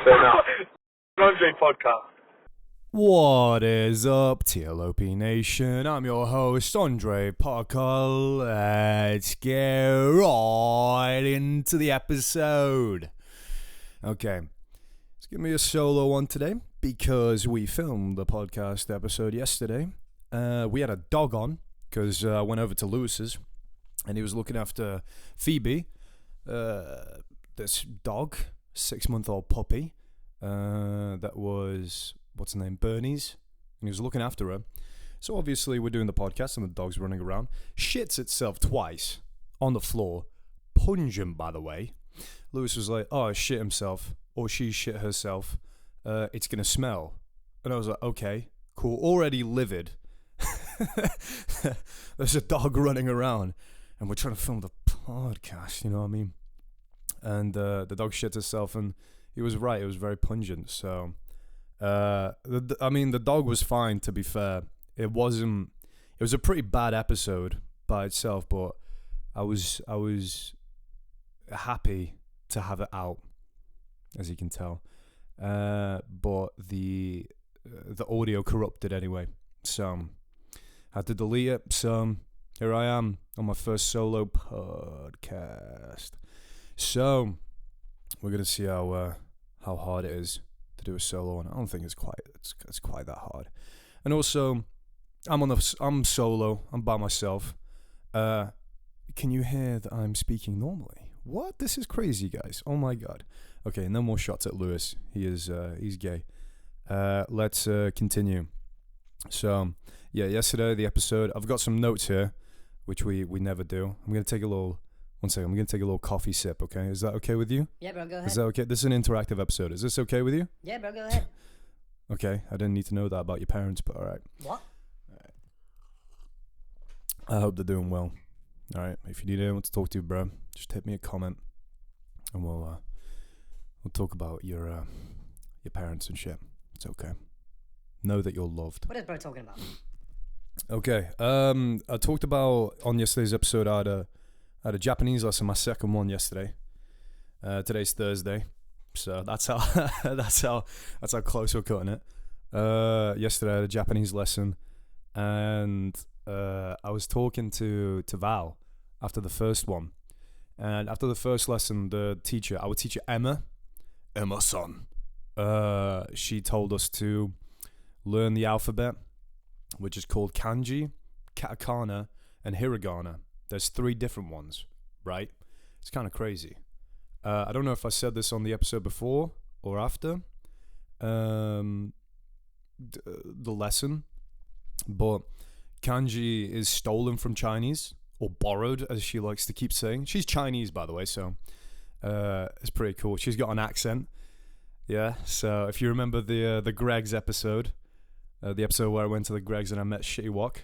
Andre podcast. What is up, TLOP Nation? I'm your host, Andre Parker. Let's get right into the episode. Okay, let's give me a solo one today because we filmed the podcast episode yesterday. We had a dog on because I went over to Lewis's and he was looking after Phoebe, this dog, 6-month-old puppy. That was, what's her name, Bernie's, and he was looking after her. So obviously we're doing the podcast and the dog's running around, shits itself twice on the floor, pungent by the way. Lewis was like, oh, shit himself, or she shit herself, it's gonna smell. And I was like, okay, cool, already livid. There's a dog running around and we're trying to film the podcast, you know what I mean? And the dog shit herself, and he was right, it was very pungent. So the dog was fine, to be fair. It was a pretty bad episode by itself, but I was happy to have it out, as you can tell. But the audio corrupted anyway, so I had to delete it. So here I am on my first solo podcast. So we're gonna see how hard it is to do a solo, and I don't think it's quite that hard. And also, I'm solo. I'm by myself. Can you hear that I'm speaking normally? What? This is crazy, guys. Oh my god. Okay, no more shots at Lewis. He's gay. Let's continue. So yeah, yesterday the episode. I've got some notes here, which we never do. I'm gonna take a little. One second, I'm going to take a little coffee sip, okay? Is that okay with you? Yeah, bro, go ahead. Is that okay? This is an interactive episode. Is this okay with you? Yeah, bro, go ahead. Okay, I didn't need to know that about your parents, but alright. What? Alright. I hope they're doing well. Alright, if you need anyone to talk to, bro, just hit me a comment, and we'll talk about your parents and shit. It's okay. Know that you're loved. What is bro talking about? Okay, I talked about, on yesterday's episode, I had a Japanese lesson, my second one yesterday. Today's Thursday, so that's how close we're cutting it. Yesterday I had a Japanese lesson, and I was talking to Val after the first one, and after the first lesson, our teacher Emma-san, she told us to learn the alphabet, which is called kanji, katakana, and hiragana. There's 3 different ones, right? It's kind of crazy. I don't know if I said this on the episode before or after the lesson, but kanji is stolen from Chinese, or borrowed, as she likes to keep saying. She's Chinese, by the way, so it's pretty cool. She's got an accent, yeah. So if you remember the Greg's episode, the episode where I went to the Greg's and I met Shitty Wok.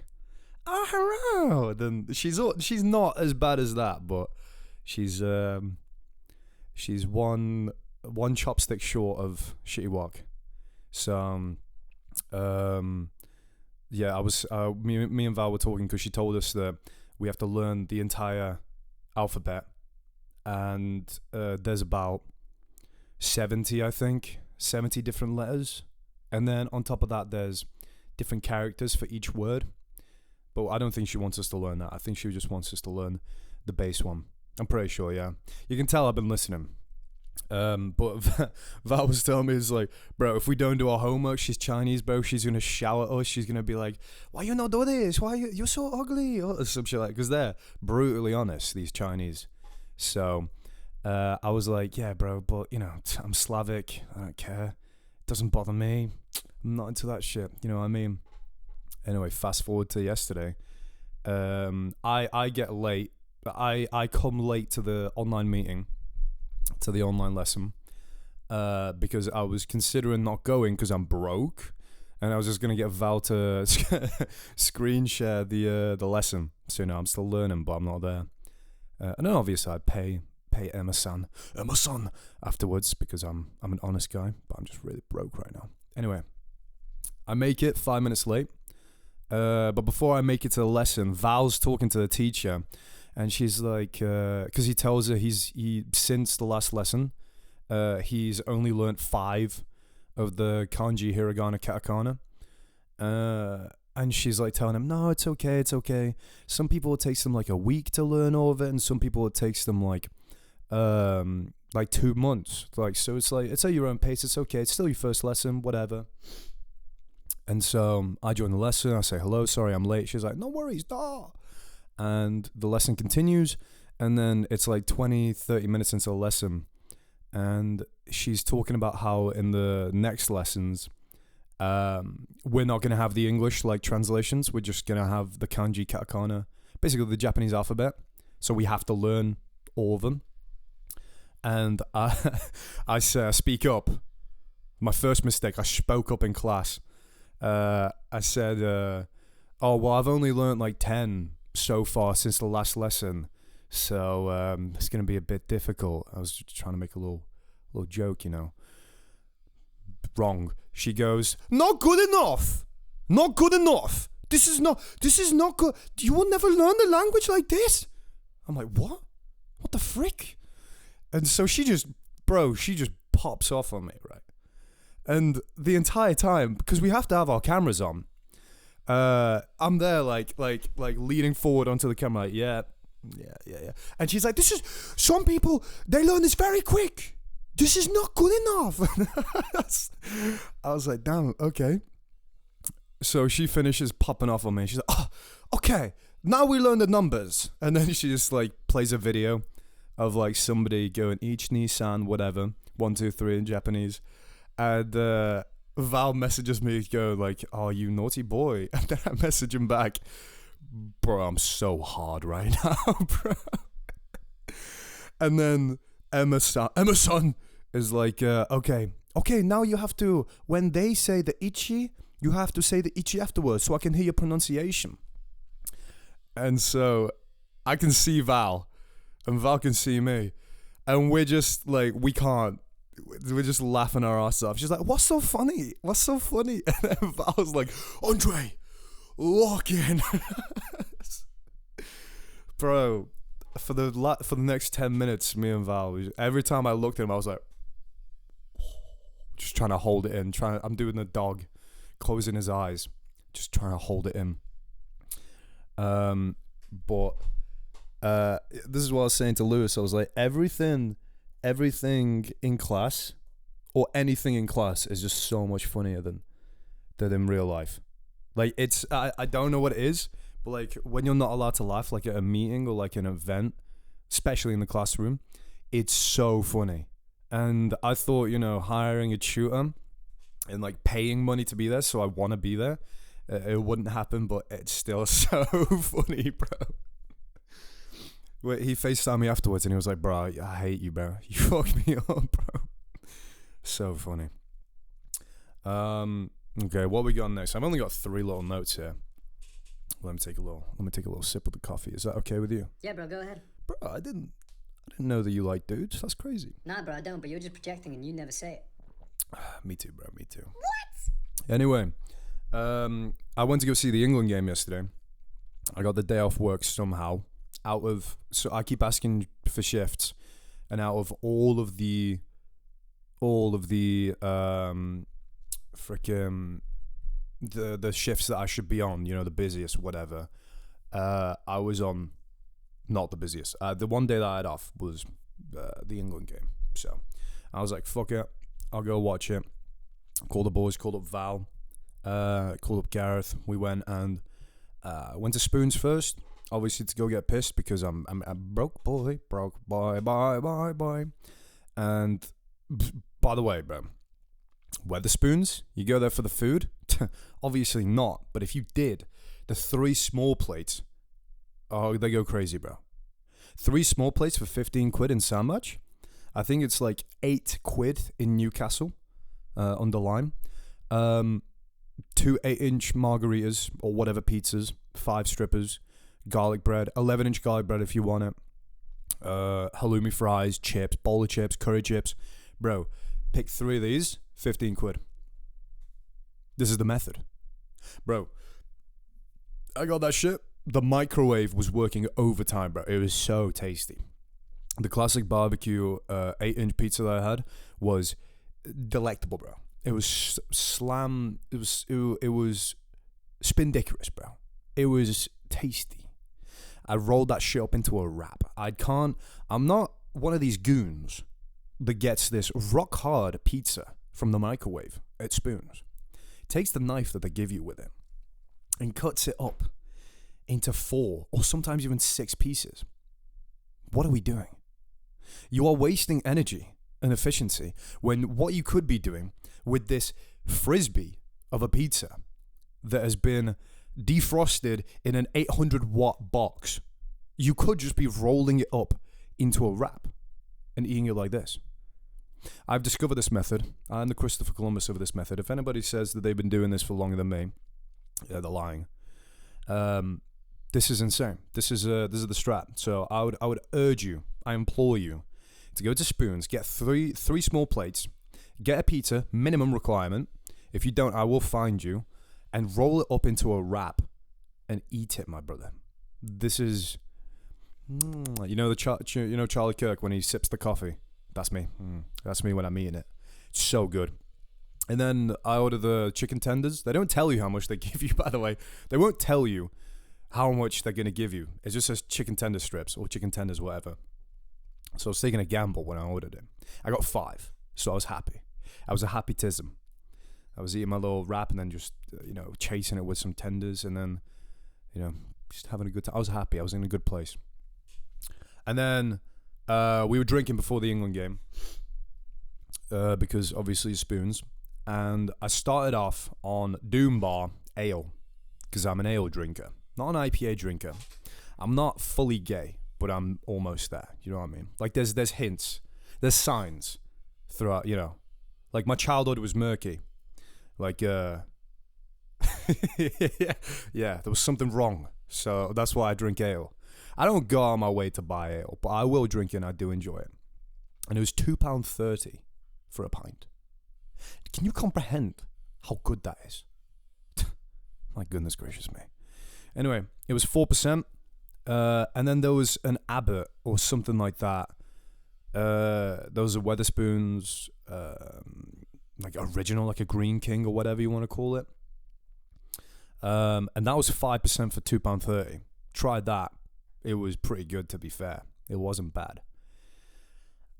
Oh, hello. Then she's not as bad as that, but she's one chopstick short of Shitty Wok. So yeah, I was me and Val were talking because she told us that we have to learn the entire alphabet, and there's about 70 different letters, and then on top of that there's different characters for each word. But I don't think she wants us to learn that. I think she just wants us to learn the base one. I'm pretty sure, yeah. You can tell I've been listening. But Val was telling me, it's like, bro, if we don't do our homework, she's Chinese, bro, she's going to shout at us. She's going to be like, why you not do this? Why you're so ugly? Or some shit like, because they're brutally honest, these Chinese. So I was like, yeah, bro, but, you know, I'm Slavic. I don't care. It doesn't bother me. I'm not into that shit. You know what I mean? Anyway, fast forward to yesterday. I get late. I come late to the online meeting, to the online lesson, because I was considering not going because I'm broke, and I was just gonna get Val to screen share the lesson. So no, I'm still learning, but I'm not there. And then obviously I'd pay Emma-san afterwards because I'm an honest guy, but I'm just really broke right now. Anyway, I make it 5 minutes late. But before I make it to the lesson, Val's talking to the teacher, and she's like, because he tells her he since the last lesson, he's only learnt 5 of the kanji, hiragana, katakana. And she's like telling him, no, it's okay, it's okay. Some people it takes them like a week to learn all of it, and some people it takes them like 2 months. Like, so it's like, it's at your own pace, it's okay, it's still your first lesson, whatever. And so I join the lesson, I say hello, sorry I'm late. She's like, no worries, da. And the lesson continues, and then it's like 20-30 minutes into the lesson, and she's talking about how in the next lessons we're not going to have the English like translations, we're just going to have the kanji, katakana, basically the Japanese alphabet, so we have to learn all of them. And I speak up. My first mistake, I spoke up in class. I said, oh well, I've only learned like 10 so far since the last lesson, so it's going to be a bit difficult. I was just trying to make a little joke, you know. Wrong. She goes, not good enough. Not good enough. This is not good. You will never learn the language like this. I'm like, what? What the frick? And so she just pops off on me, right? And the entire time, because we have to have our cameras on, I'm there like leaning forward onto the camera, like, yeah. And she's like, some people, they learn this very quick. This is not good enough. I was like, damn, okay. So she finishes popping off on me. She's like, oh, okay, now we learn the numbers. And then she just like plays a video of like somebody going, Ichi-ni-san, whatever, 1, 2, 3 in Japanese. And Val messages me, go like, oh, you naughty boy. And then I message him back, bro, I'm so hard right now, bro. And then Emma-san is like, okay, now you have to, when they say the ichi, you have to say the ichi afterwards so I can hear your pronunciation. And so I can see Val, and Val can see me, and we're just like, we're just laughing our asses off. She's like, what's so funny? What's so funny? And then Val's like, Andre, lock in. Bro, for the next 10 minutes, me and Val, every time I looked at him, I was like, just trying to hold it in. I'm doing the dog, closing his eyes, just trying to hold it in. But this is what I was saying to Lewis. I was like, everything in class, or anything in class, is just so much funnier than in real life. Like, it's I don't know what it is, but like when you're not allowed to laugh, like at a meeting or like an event, especially in the classroom, it's so funny. And I thought, you know, hiring a tutor and like paying money to be there, so I want to be there, it wouldn't happen, but it's still so funny, bro. Wait, he FaceTimed me afterwards and he was like, bro, I hate you, bro. You fucked me up, bro. So funny. Okay, what we got next? I've only got 3 little notes here. Let me take a little sip of the coffee. Is that okay with you? Yeah, bro, go ahead. Bro, I didn't know that you like dudes. That's crazy. Nah, bro, I don't, but you're just projecting and you never say it. Me too, bro, me too. What? Anyway, I went to go see the England game yesterday. I got the day off work somehow. So I keep asking for shifts, and out of all of the the shifts that I should be on, you know, the busiest, whatever, I was on not the busiest. The one day that I had off was the England game. So I was like, fuck it, I'll go watch it. Called the boys, called up Val, called up Gareth. We went and went to Spoons first, obviously to go get pissed because I'm broke boy. And by the way, bro, Weatherspoons, you go there for the food? Obviously not, but if you did, the 3 small plates, oh, they go crazy, bro. 3 small plates for 15 quid in Sandwich. I think it's like 8 quid in Newcastle, under Lime. 2 8-inch margaritas or whatever pizzas, 5 strippers, garlic bread, 11-inch garlic bread if you want it, halloumi fries, chips, bowl of chips, curry chips. Bro, pick 3 of these, 15 quid. This is the method. Bro, I got that shit. The microwave was working overtime, bro. It was so tasty. The classic barbecue 8-inch pizza that I had was delectable, bro. It was slam. It was spindiculous, bro. It was tasty. I rolled that shit up into a wrap. I'm not one of these goons that gets this rock hard pizza from the microwave at Spoons. Takes the knife that they give you with it and cuts it up into 4 or sometimes even 6 pieces. What are we doing? You are wasting energy and efficiency when what you could be doing with this frisbee of a pizza that has been defrosted in an 800-watt box, you could just be rolling it up into a wrap and eating it like this. I've discovered this method. I'm the Christopher Columbus of this method. If anybody says that they've been doing this for longer than me, they're lying. This is insane. This is the strat. So I would urge you, I implore you, to go to Spoons, get three small plates, get a pizza, minimum requirement. If you don't, I will find you, and roll it up into a wrap and eat it, my brother. This is, you know Charlie Kirk when he sips the coffee. That's me. That's me when I'm eating it. It's so good. And then I order the chicken tenders. They don't tell you how much they give you, by the way. They won't tell you how much they're going to give you. It just says chicken tender strips or chicken tenders, whatever. So I was taking a gamble when I ordered it. I got 5, so I was happy. I was a happy tism. I was eating my little wrap and then just, chasing it with some tenders and then, just having a good time. I was happy. I was in a good place. And then we were drinking before the England game because obviously Spoons. And I started off on Doom Bar Ale because I'm an ale drinker, not an IPA drinker. I'm not fully gay, but I'm almost there. You know what I mean? Like there's hints, there's signs throughout. Like my childhood was murky. Like yeah, there was something wrong. So that's why I drink ale. I don't go on my way to buy ale, but I will drink it and I do enjoy it. And it was £2.30 for a pint. Can you comprehend how good that is? My goodness gracious me. Anyway, it was 4%. And then there was an Abbott or something like that. Those are Weatherspoons, like original, like a Green King or whatever you want to call it. And that was 5% for £2.30. Tried that. It was pretty good, to be fair. It wasn't bad.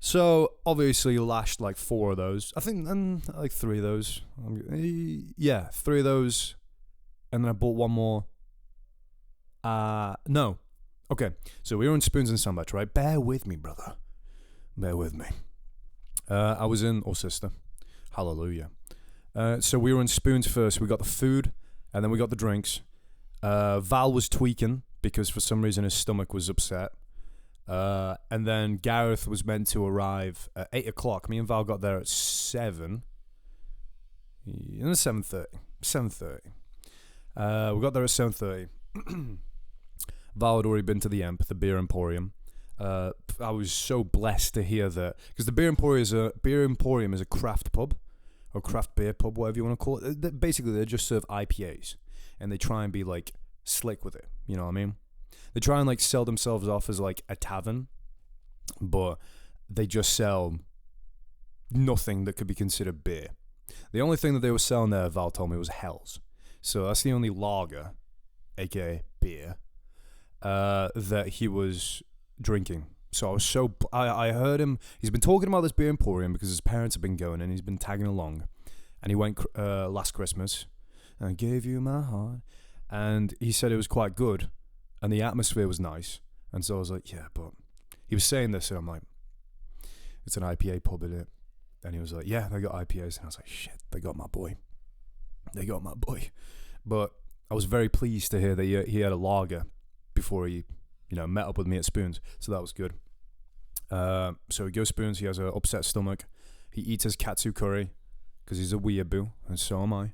So, obviously, lashed like 4 of those. I think, like 3 of those. 3 of those. And then I bought one more. No. Okay, so we were in Spoons and Sandbach, right? Bear with me, brother. Bear with me. I was in, or sister. Hallelujah. So we were in Spoons first. We got the food, and then we got the drinks. Val was tweaking because for some reason his stomach was upset. And then Gareth was meant to arrive at 8 o'clock. Me and Val got there at 7. 7:30. 7:30. We got there at 7:30. Val had already been to the Emp, the Beer Emporium. I was so blessed to hear that, because the Beer Emporium is a craft pub, or craft beer pub, whatever you want to call it. Basically, they just serve IPAs, and they try and be like slick with it. You know what I mean? They try and like sell themselves off as like a tavern, but they just sell nothing that could be considered beer. The only thing that they were selling there, Val told me, was Hell's. So that's the only lager, aka beer, that he was drinking. So I was I heard him. He's been talking about this Beer Emporium because his parents have been going, and he's been tagging along. And he went last Christmas, and I gave you my heart, and he said it was quite good. And the atmosphere was nice. And so I was like, yeah, but he was saying this, and I'm like, it's an IPA pub, isn't it? And he was like, yeah, they got IPAs. And I was like, shit, they got my boy. They got my boy. But I was very pleased to hear that he had a lager before he, met up with me at Spoons. So that was good. So he goes Spoons. He has an upset stomach. He eats his katsu curry because he's a weeaboo, and so am I.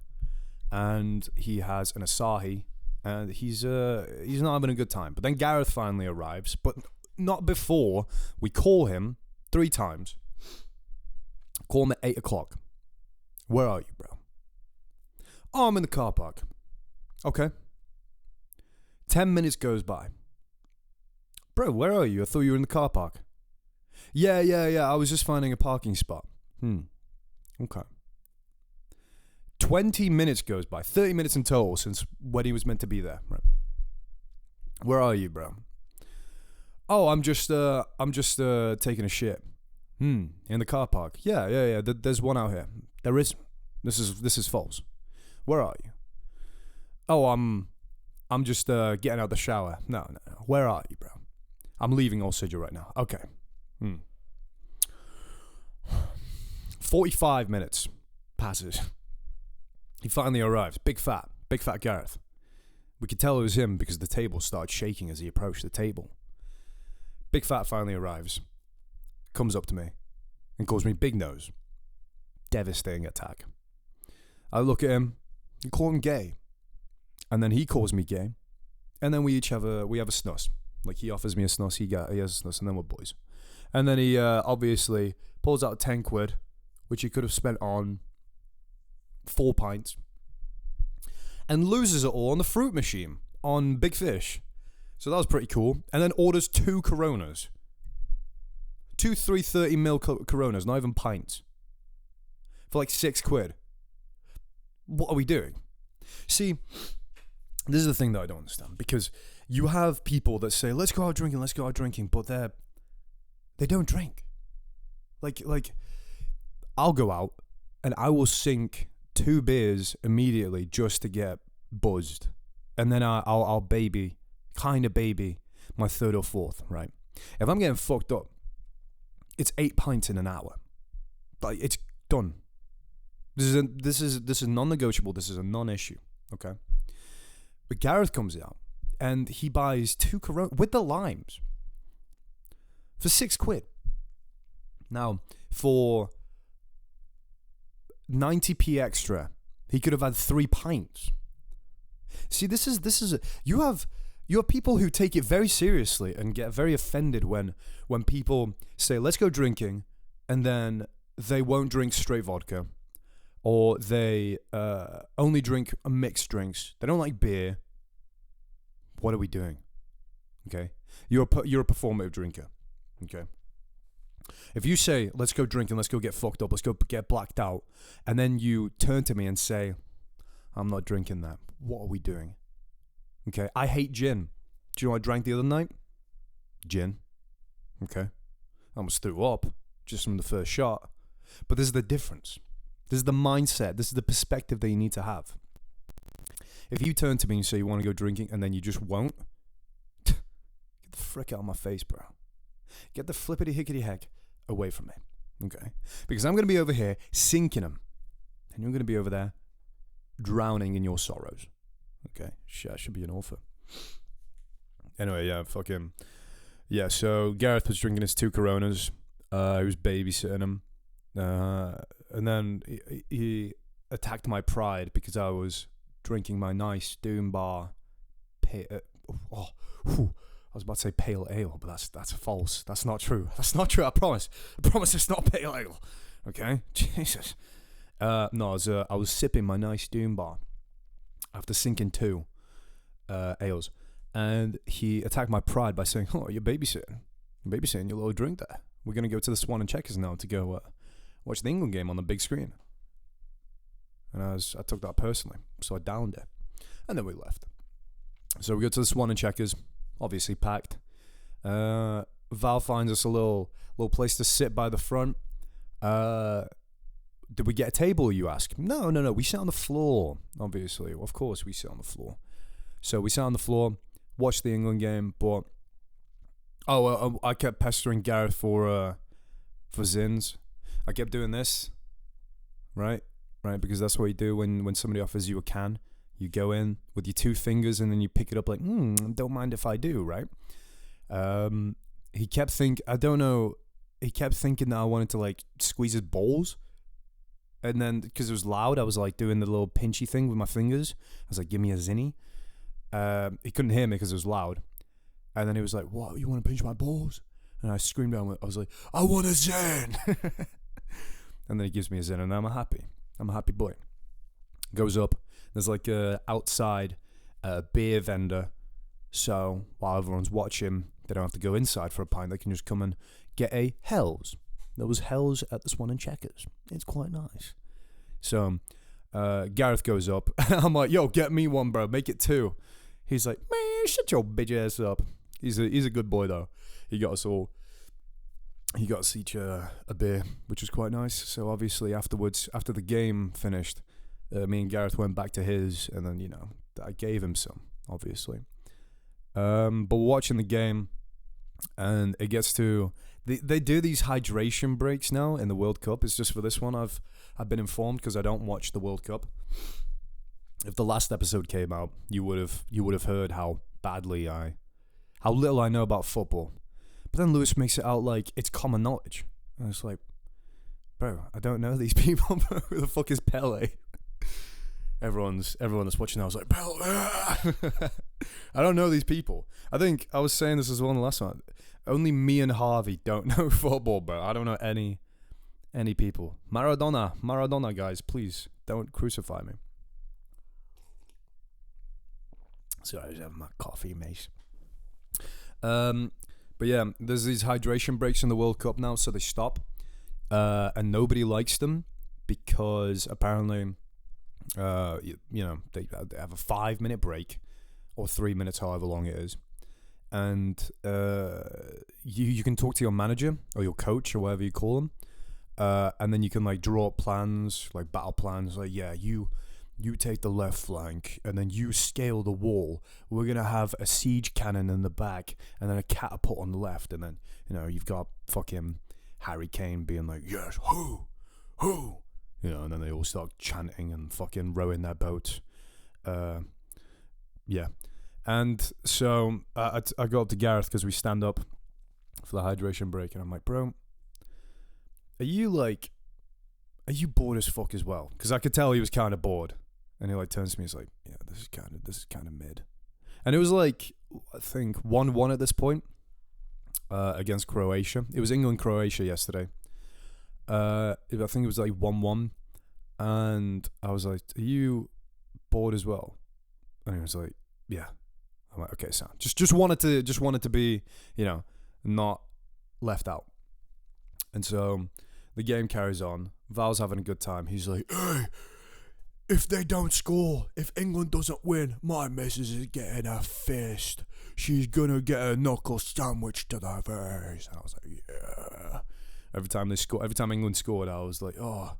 And he has an Asahi. And he's not having a good time. But then Gareth finally arrives, but not before we call him 3 times. Call him at 8 o'clock. Where are you, bro? Oh, I'm in the car park. Okay. 10 minutes goes by. Bro, where are you? I thought you were in the car park. Yeah. I was just finding a parking spot. Okay. 20 minutes goes by. 30 minutes in total since when he was meant to be there. Right. Where are you, bro? Oh, I'm just taking a shit. In the car park. Yeah. There's one out here. There is. This is false. Where are you? Oh, I'm just getting out the shower. No. Where are you, bro? I'm leaving Osage right now. Okay. 45 minutes passes. He finally arrives. Big fat Gareth. We could tell it was him because the table started shaking as he approached the table. Big fat finally arrives, comes up to me, and calls me Big Nose. Devastating attack. I look at him and call him gay. And then he calls me gay. And then we have a snus. Like, he offers me a snus, he has a snus, and then we're boys. And then he obviously pulls out 10 quid, which he could have spent on 4 pints, and loses it all on the fruit machine on Big Fish. So that was pretty cool. And then orders 2 Coronas. 2 330ml Coronas, not even pints. For like 6 quid. What are we doing? See, this is the thing that I don't understand. Because you have people that say, let's go out drinking, but they don't drink. Like, I'll go out and I will sink 2 beers immediately just to get buzzed. And then I'll baby my 3rd or 4th, right? If I'm getting fucked up, it's 8 pints in an hour. Like, it's done. This is non-negotiable. This is a non-issue, okay? But Gareth comes out and he buys 2 Corona with the limes for 6 quid. Now, for 90p extra, he could have had 3 pints. See, this is you have people who take it very seriously and get very offended when people say, let's go drinking, and then they won't drink straight vodka, or they only drink mixed drinks. They don't like beer. What are we doing? Okay, you're a performative drinker. Okay, if you say, let's go drinking, let's go get fucked up, let's go get blacked out, and then you turn to me and say, I'm not drinking that, what are we doing? Okay, I hate gin. Do you know what I drank the other night? Gin. Okay, I almost threw up just from the first shot. But this is the difference. This is the mindset. This is the perspective that you need to have. If you turn to me and say you want to go drinking and then you just won't, get the frick out of my face, bro. Get the flippity hickety heck away from me. Okay? Because I'm going to be over here sinking them. And you're going to be over there drowning in your sorrows. Okay? Shit, I should be an author. Anyway, yeah, fuck him. Yeah, so Gareth was drinking his 2 Coronas. He was babysitting him. And then he attacked my pride because I was drinking my nice Doom Bar. I was about to say pale ale, but that's false. That's not true. That's not true. I promise it's not pale ale. Okay, Jesus. No, I was sipping my nice Doom Bar after sinking 2 ales, and he attacked my pride by saying, "Oh, you're babysitting your little drink there. We're gonna go to the Swan and Checkers now to go watch the England game on the big screen." And I took that personally, so I downed it, and then we left. So we go to the Swan and Checkers, obviously packed. Val finds us a little place to sit by the front. Did we get a table, you ask? No. We sat on the floor, obviously. Of course we sit on the floor. So we sat on the floor, watched the England game, but I kept pestering Gareth for Zins. I kept doing this, right, because that's what you do when somebody offers you a can. You go in with your 2 fingers and then you pick it up like, don't mind if I do, right? He kept thinking that I wanted to like squeeze his balls. And then, because it was loud, I was like doing the little pinchy thing with my fingers. I was like, give me a zinny. He couldn't hear me because it was loud. And then he was like, what, you want to pinch my balls? And I screamed out, I was like, I want a zin. And then he gives me a zin, and I'm happy. I'm a happy boy. Goes up. There's like a outside beer vendor. So while everyone's watching, they don't have to go inside for a pint. They can just come and get a Hells. There was Hells at the Swan and Checkers. It's quite nice. So Gareth goes up. I'm like, yo, get me one, bro. Make it 2. He's like, man, shut your bitch ass up. He's a good boy, though. He got us each a beer, which was quite nice. So obviously afterwards, after the game finished, me and Gareth went back to his, and then, I gave him some, obviously. But we're watching the game, and it gets to... They do these hydration breaks now in the World Cup. It's just for this one. I've been informed because I don't watch the World Cup. If the last episode came out, you would have heard how little I know about football. But then Lewis makes it out like it's common knowledge. And it's like, bro, I don't know these people, bro. Who the fuck is Pele? Everyone that's watching now is like, Pele! I don't know these people. I think I was saying this as well in the last one. Only me and Harvey don't know football, bro. I don't know any people. Maradona, guys, please don't crucify me. Sorry, I was having my coffee, mate. But yeah, there's these hydration breaks in the World Cup now, so they stop. And nobody likes them because apparently, they have a 5-minute break or 3 minutes, however long it is. And you can talk to your manager or your coach or whatever you call them. And then you can like draw up plans, like battle plans, like, yeah, you take the left flank and then you scale the wall. We're going to have a siege cannon in the back and then a catapult on the left. And then, you've got fucking Harry Kane being like, yes, who? And then they all start chanting and fucking rowing their boats. Yeah. And so I go up to Gareth because we stand up for the hydration break. And I'm like, bro, are you bored as fuck as well? Because I could tell he was kind of bored. And he like turns to me, he's like, yeah, this is kind of mid. And it was like, I think 1-1 at this point against Croatia. It was England-Croatia yesterday. I think it was like 1-1. And I was like, are you bored as well? And he was like, yeah. I'm like, okay, so just wanted to be, not left out. And so the game carries on. Val's having a good time. He's like, hey, if they don't score, if England doesn't win, my missus is getting a fist. She's gonna get a knuckle sandwich to the face. And I was like, yeah. Every time England scored, I was like, oh,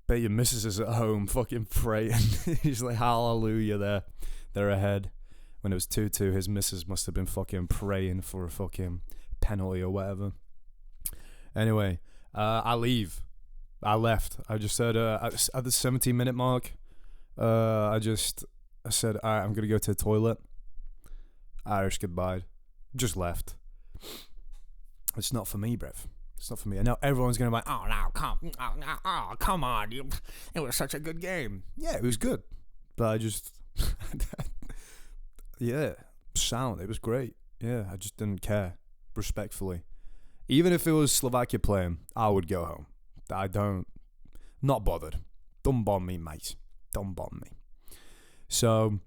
bet your missus is at home fucking praying. He's like, hallelujah, they're ahead. When it was 2-2, his missus must have been fucking praying for a fucking penalty or whatever. Anyway, I left. I just said, at the 17-minute mark, I said, all right, I'm going to go to the toilet. Irish goodbye. Just left. It's not for me, bruv. It's not for me. I know everyone's going to be like, oh, no, come on. It was such a good game. Yeah, it was good. But I just, yeah, sound. It was great. Yeah, I just didn't care, respectfully. Even if it was Slovakia playing, I would go home. Not bothered. Don't bomb me, mate. Don't bomb me. So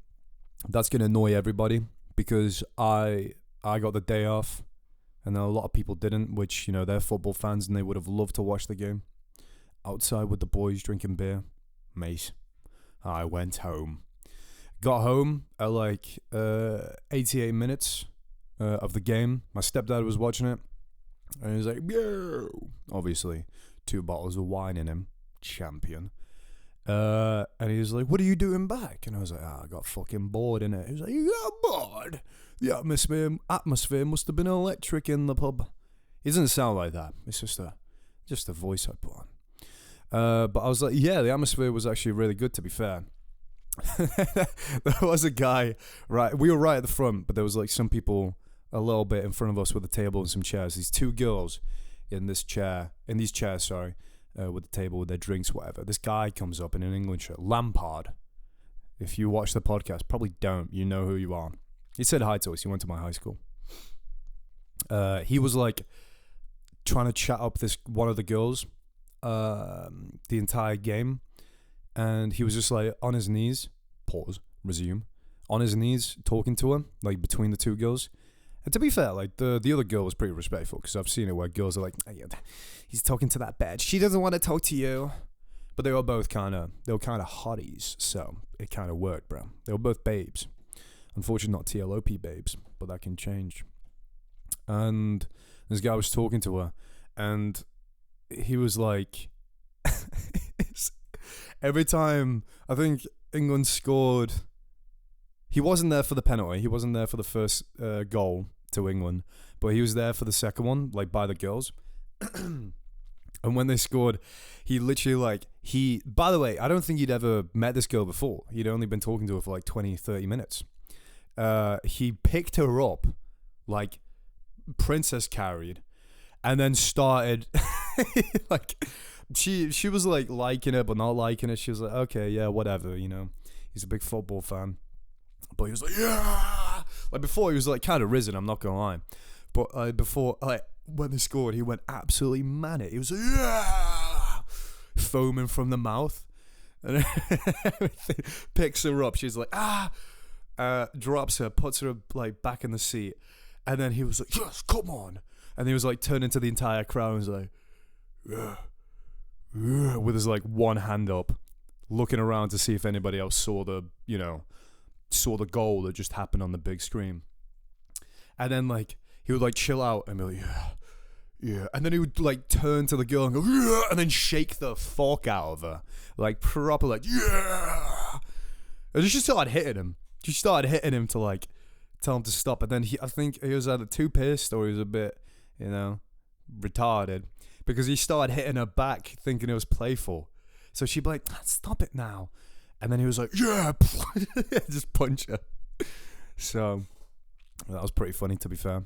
that's going to annoy everybody because I got the day off and a lot of people didn't, which, they're football fans and they would have loved to watch the game. Outside with the boys drinking beer. Mate, I went home. Got home at like 88 minutes of the game. My stepdad was watching it and he was like, yeah, obviously. 2 bottles of wine in him. Champion. And he was like, what are you doing back? And I was like, I got fucking bored in it. He was like, you got bored? The atmosphere must have been electric in the pub. It doesn't sound like that. It's just a voice I put on. But I was like, yeah, the atmosphere was actually really good, to be fair. There was a guy, right, we were right at the front, but there was like some people a little bit in front of us with a table and some chairs. These 2 girls in these chairs, with the table with their drinks, whatever. This guy comes up in an England shirt, Lampard. If you watch the podcast, probably don't. You know who you are. He said hi to us. He went to my high school. He was like trying to chat up one of the girls the entire game, and he was just like on his knees. Pause. Resume. On his knees, talking to her, like between the 2 girls. And to be fair, like the other girl was pretty respectful because I've seen it where girls are like, "Hey, he's talking to that bitch. She doesn't want to talk to you." But they were kind of hotties, so it kind of worked, bro. They were both babes. Unfortunately, not TLOP babes, but that can change. And this guy was talking to her, and he was like, every time I think England scored, he wasn't there for the penalty. He wasn't there for the first goal to England, but he was there for the second one, like by the girls. And when they scored, he literally by the way, I don't think he'd ever met this girl before. He'd only been talking to her for like 20, 30 minutes. He picked her up like princess carried and then started like she was like liking it but not liking it. She was like, okay, yeah, whatever, you know. He's a big football fan. But he was like, yeah. Like before he was like kind of risen, I'm not gonna lie. But before, like when they scored, he went absolutely manic. He was like, yeah, foaming from the mouth. And everything. Picks her up. She's like, drops her, puts her like back in the seat. And then he was like, yes, come on. And he was like turning to the entire crowd and was like, yeah, yeah, with his like one hand up, looking around to see if anybody else saw the goal that just happened on the big screen. And then like he would like chill out and be like, yeah, yeah. And then he would like turn to the girl and go, yeah, and then shake the fuck out of her. Like proper like, yeah. And she started hitting him. She started hitting him to like tell him to stop. And then I think he was either too pissed or he was a bit, you know, retarded. Because he started hitting her back thinking it was playful. So she'd be like, stop it now. And then he was like, yeah, just punch her. So that was pretty funny, to be fair.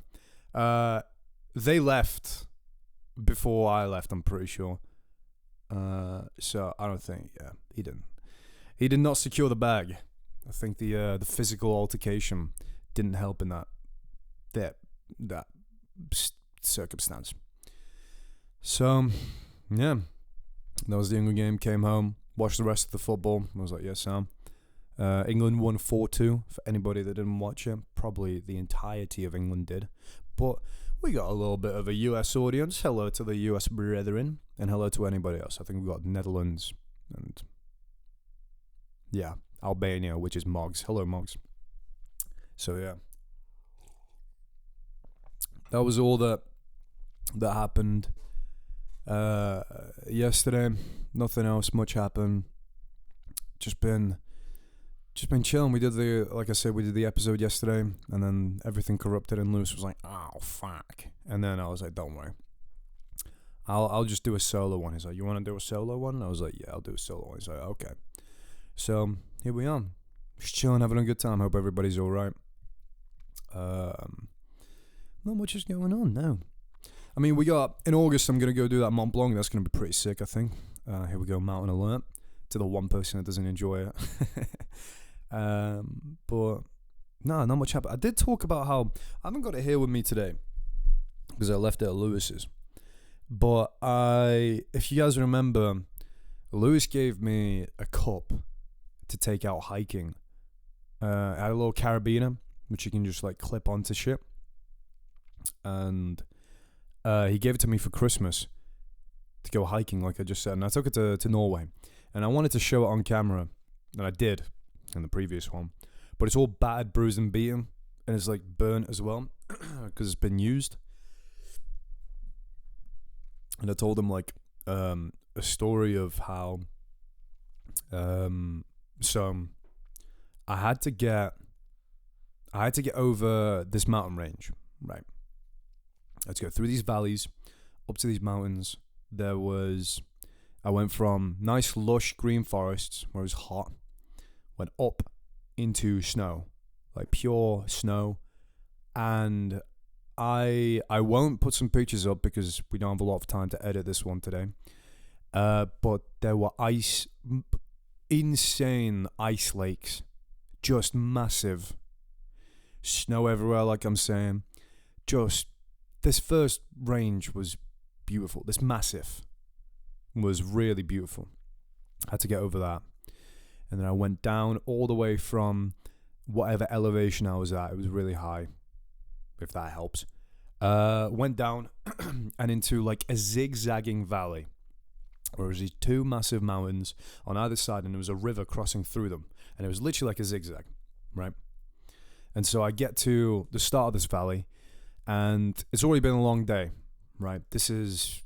They left before I left, I'm pretty sure. So I don't think, yeah, he didn't. He did not secure the bag. I think the physical altercation didn't help in that circumstance. So, yeah, that was the England game. Came home, watched the rest of the football. I was like, yes, Sam. England won 4-2. For anybody that didn't watch it, probably the entirety of England did. But we got a little bit of a US audience. Hello to the US brethren, and hello to anybody else. I think we got Netherlands and, yeah, Albania, which is Moggs. Hello, Moggs. So, yeah. That was all that happened yesterday. Nothing else much happened. Just been chilling. We did the episode yesterday, and then everything corrupted, and Lewis was like, oh fuck. And then I was like, don't worry, I'll just do a solo one. He's like, you want to do a solo one? I was like, yeah, I'll do a solo one. He's like, okay. So here we are, just chilling, having a good time. Hope everybody's all right. Not much is going on now. I mean, we got, in August, I'm going to go do that Mont Blanc. That's going to be pretty sick, I think. Here we go, Mountain Alert. To the one person that doesn't enjoy it. But, no, not much happened. I did talk about how, I haven't got it here with me today, because I left it at Lewis's. But if you guys remember, Lewis gave me a cup to take out hiking. I had a little carabiner, which you can just, like, clip onto shit. And he gave it to me for Christmas to go hiking, like I just said. And I took it to Norway. And I wanted to show it on camera. And I did in the previous one. But it's all battered, bruised, and beaten. And it's like burnt as well. Because it's been used. And I told him like a story of how so I had to get over this mountain range, right? Let's go through these valleys, up to these mountains. I went from nice lush green forests where it was hot, went up into snow, like pure snow. And I won't put some pictures up because we don't have a lot of time to edit this one today. But there were insane ice lakes, just massive. Snow everywhere, like I'm saying. Just, this first range was beautiful. This massive was really beautiful. I had to get over that. And then I went down all the way from whatever elevation I was at. It was really high. if that helps. Went down and into like a zigzagging valley. Where was these two massive mountains on either side, and there was a river crossing through them, and it was literally like a zigzag, right? And so I get to the start of this valley, and it's already been a long day, right? This is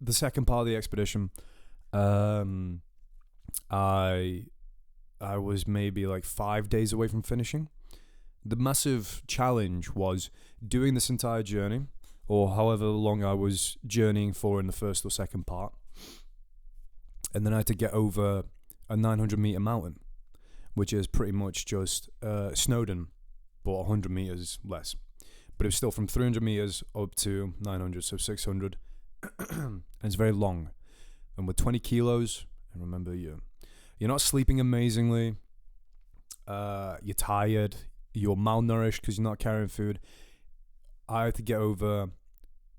the second part of the expedition. I was maybe like 5 days away from finishing. The massive challenge was doing this entire journey, or however long I was journeying for in the first or second part. And then I had to get over a 900 meter mountain, which is pretty much just Snowdon, but 100 meters less. But it was still from 300 meters up to 900, so 600. And it's very long. And with 20 kilos, and remember, you're not sleeping amazingly. You're tired. You're malnourished because you're not carrying food. I had to get over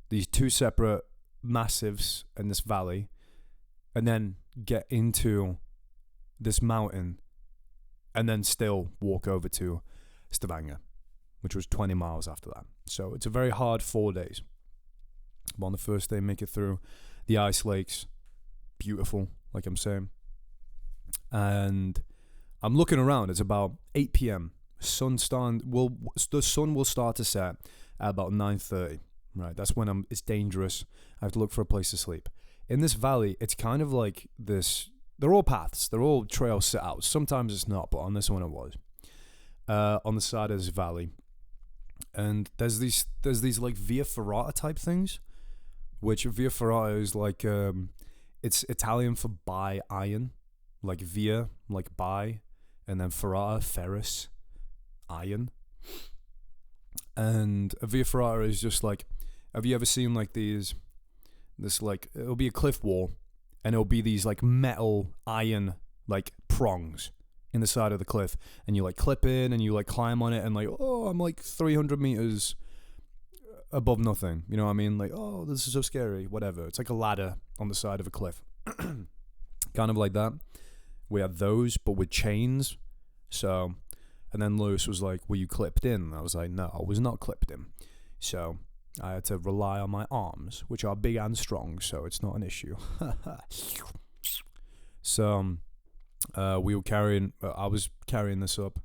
these two separate massives in this valley, and then get into this mountain, and then still walk over to Stavanger, which was 20 miles after that. So it's a very hard 4 days. But on the first day, make it through the ice lakes. Beautiful, like I'm saying. And I'm looking around. It's about 8 p.m. The sun will start to set at about 9:30. Right, that's when it's dangerous. I have to look for a place to sleep. In this valley, it's kind of like this. They're all paths. They're all trails set out. Sometimes it's not, but on this one it was. On the side of this valley, and there's these like via ferrata type things, which via ferrata is like it's Italian for by iron, like via like by, and then ferrata ferrous, iron. And a via ferrata is just like, have you ever seen like this like, it'll be a cliff wall, and it'll be these like metal iron like prongs in the side of the cliff, and you like clip in and you like climb on it, and like, oh, I'm like 300 meters above nothing, you know what I mean? Like, oh, this is so scary, whatever. It's like a ladder on the side of a cliff. Kind of like that. We had those, but with chains. So, and then Lewis was like, were you clipped in? And I was like, no, I was not clipped in. So I had to rely on my arms, which are big and strong, so it's not an issue. So we were carrying, I was carrying this up,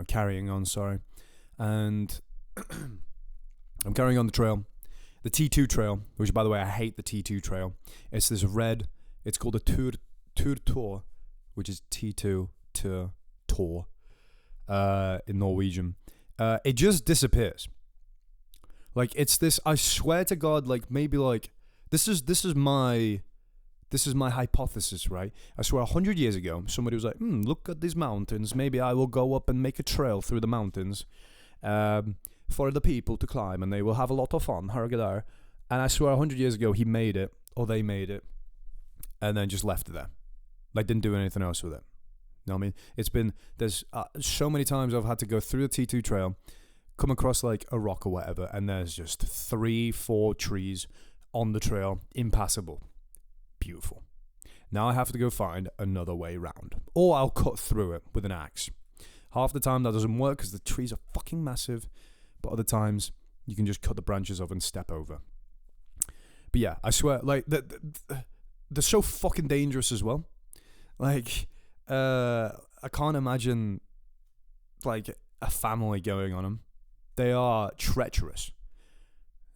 carrying on, sorry. And I'm carrying on the trail, the T2 trail, which, by the way, I hate the T2 trail. It's this red, it's called a Tur, which is T2 to Tor in Norwegian. It just disappears. Like, it's this, I swear to God, like, maybe like, this is my hypothesis, right? I swear 100 years ago, somebody was like, look at these mountains. Maybe I will go up and make a trail through the mountains for the people to climb, and they will have a lot of fun. And I swear 100 years ago, he made it, or they made it, and then just left it there. Like, didn't do anything else with it. You know what I mean? It's been, there's so many times I've had to go through the T2 trail, come across like a rock or whatever, and there's just 3-4 trees on the trail, impassable. Beautiful. Now I have to go find another way round, or I'll cut through it with an axe. Half the time that doesn't work because the trees are fucking massive, but other times you can just cut the branches off and step over. But yeah, I swear, like, they're so fucking dangerous as well. Like, I can't imagine like a family going on them. They are treacherous.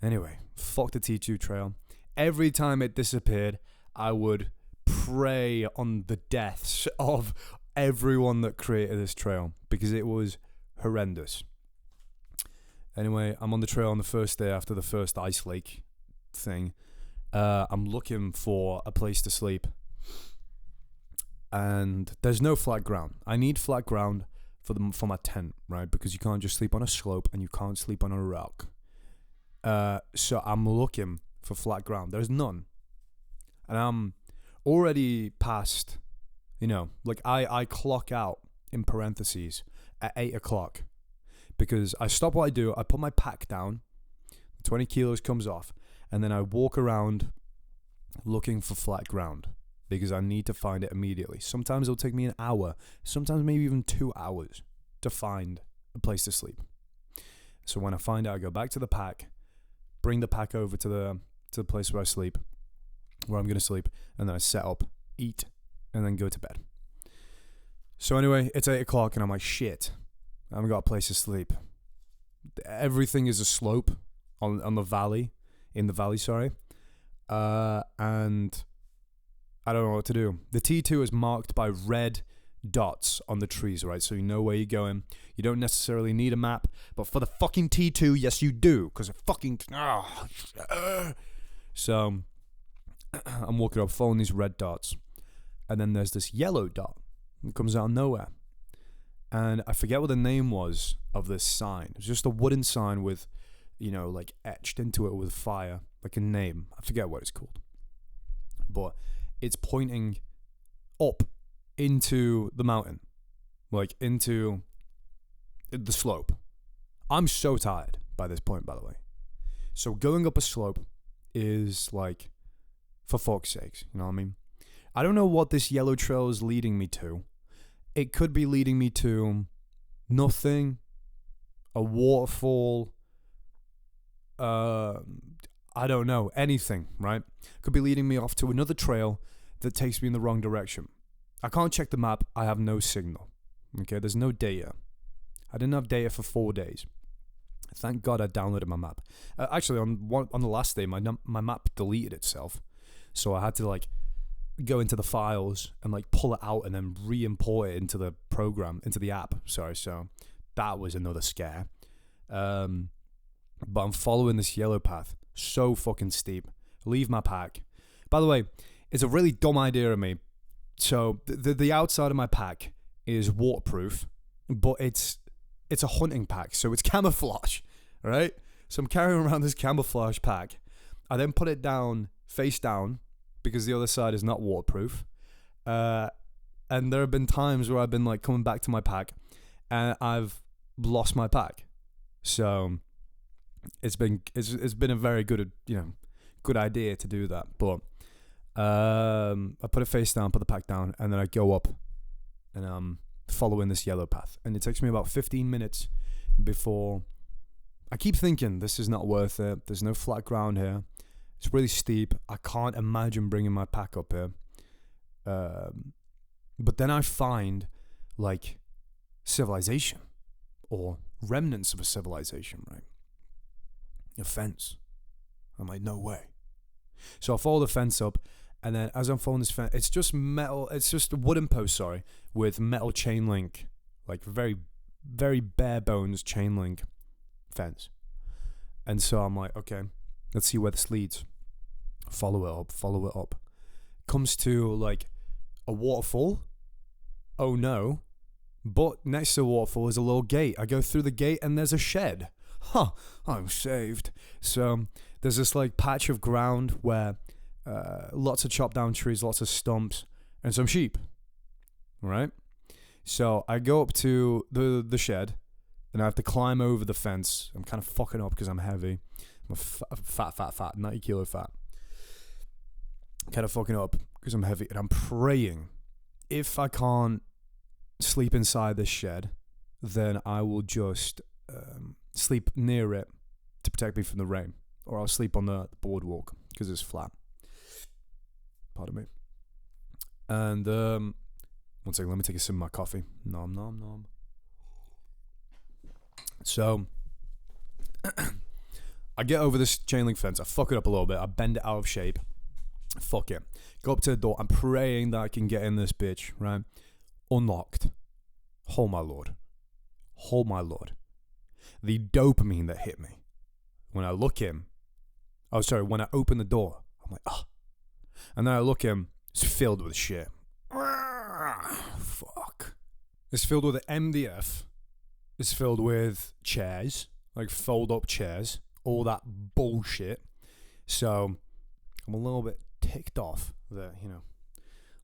Anyway, fuck the T2 trail. Every time it disappeared, I would pray on the deaths of everyone that created this trail, because it was horrendous. Anyway, I'm on the trail on the first day after the first ice lake thing. I'm looking for a place to sleep, and there's no flat ground. I need flat ground for my tent, right? Because you can't just sleep on a slope, and you can't sleep on a rock. So I'm looking for flat ground. There's none. And I'm already past, like I clock out in parentheses at 8 o'clock, because I stop what I do. I put my pack down, 20 kilos comes off, and then I walk around looking for flat ground, because I need to find it immediately. Sometimes it'll take me an hour, sometimes maybe even 2 hours to find a place to sleep. So when I find out, I go back to the pack, bring the pack over to the place where I sleep, where I'm going to sleep, and then I set up, eat, and then go to bed. So anyway, it's 8 o'clock, and I'm like, shit, I haven't got a place to sleep. Everything is a slope on the valley, in the valley, sorry. And I don't know what to do. The T2 is marked by red dots on the trees, right? So you know where you're going. You don't necessarily need a map, but for the fucking T2, yes you do, because it fucking... So I'm walking up, following these red dots, and then there's this yellow dot that comes out of nowhere. And I forget what the name was of this sign. It's just a wooden sign with, like etched into it with fire, like a name. I forget what it's called. But it's pointing up into the mountain, like into the slope. I'm so tired by this point, by the way. So going up a slope is like, for fuck's sakes, you know what I mean? I don't know what this yellow trail is leading me to. It could be leading me to nothing, a waterfall, I don't know, anything, right? Could be leading me off to another trail that takes me in the wrong direction. I can't check the map. I have no signal. Okay, there's no data. I didn't have data for 4 days. Thank God I downloaded my map. Actually, on the last day, my map deleted itself, so I had to go into the files and pull it out and then re-import it into the program, into the app. Sorry, so that was another scare. But I'm following this yellow path, so fucking steep. Leave my pack. By the way, it's a really dumb idea of me. So the outside of my pack is waterproof, but it's a hunting pack, so it's camouflage, right? So I'm carrying around this camouflage pack. I then put it down, face down, because the other side is not waterproof. And there have been times where I've been coming back to my pack, and I've lost my pack. So it's been a very good good idea to do that. But I put it face down, put the pack down, and then I go up and I'm following this yellow path. And it takes me about 15 minutes before I keep thinking this is not worth it. There's no flat ground here. It's really steep. I can't imagine bringing my pack up here. But then I find civilization or remnants of a civilization, right? A fence. I'm like, no way. So I follow the fence up, and then as I'm following this fence, it's just metal. It's just a wooden post, sorry, with metal chain link, very, very bare bones chain link fence. And so I'm like, okay, let's see where this leads. Follow it up. Comes to a waterfall. Oh no. But next to the waterfall is a little gate. I go through the gate and there's a shed. I'm saved. So there's this patch of ground where lots of chopped down trees, lots of stumps, and some sheep. Right? So I go up to the shed, and I have to climb over the fence. I'm kind of fucking up because I'm heavy. I'm fat, 90 kilo fat. Kind of fucking up because I'm heavy, and I'm praying if I can't sleep inside this shed, then I will just sleep near it to protect me from the rain, or I'll sleep on the boardwalk because it's flat. Pardon me. And one second, let me take a sip of my coffee. Nom. So I get over this chain link fence. I fuck it up a little bit. I bend it out of shape. Fuck it. Go up to the door. I'm praying that I can get in this bitch, right? Unlocked. Oh my lord. The dopamine that hit me when I when I open the door, I'm like, ah. And then I look in, it's filled with shit. Fuck. It's filled with MDF. It's filled with chairs, fold up chairs, all that bullshit. So I'm a little bit ticked off that,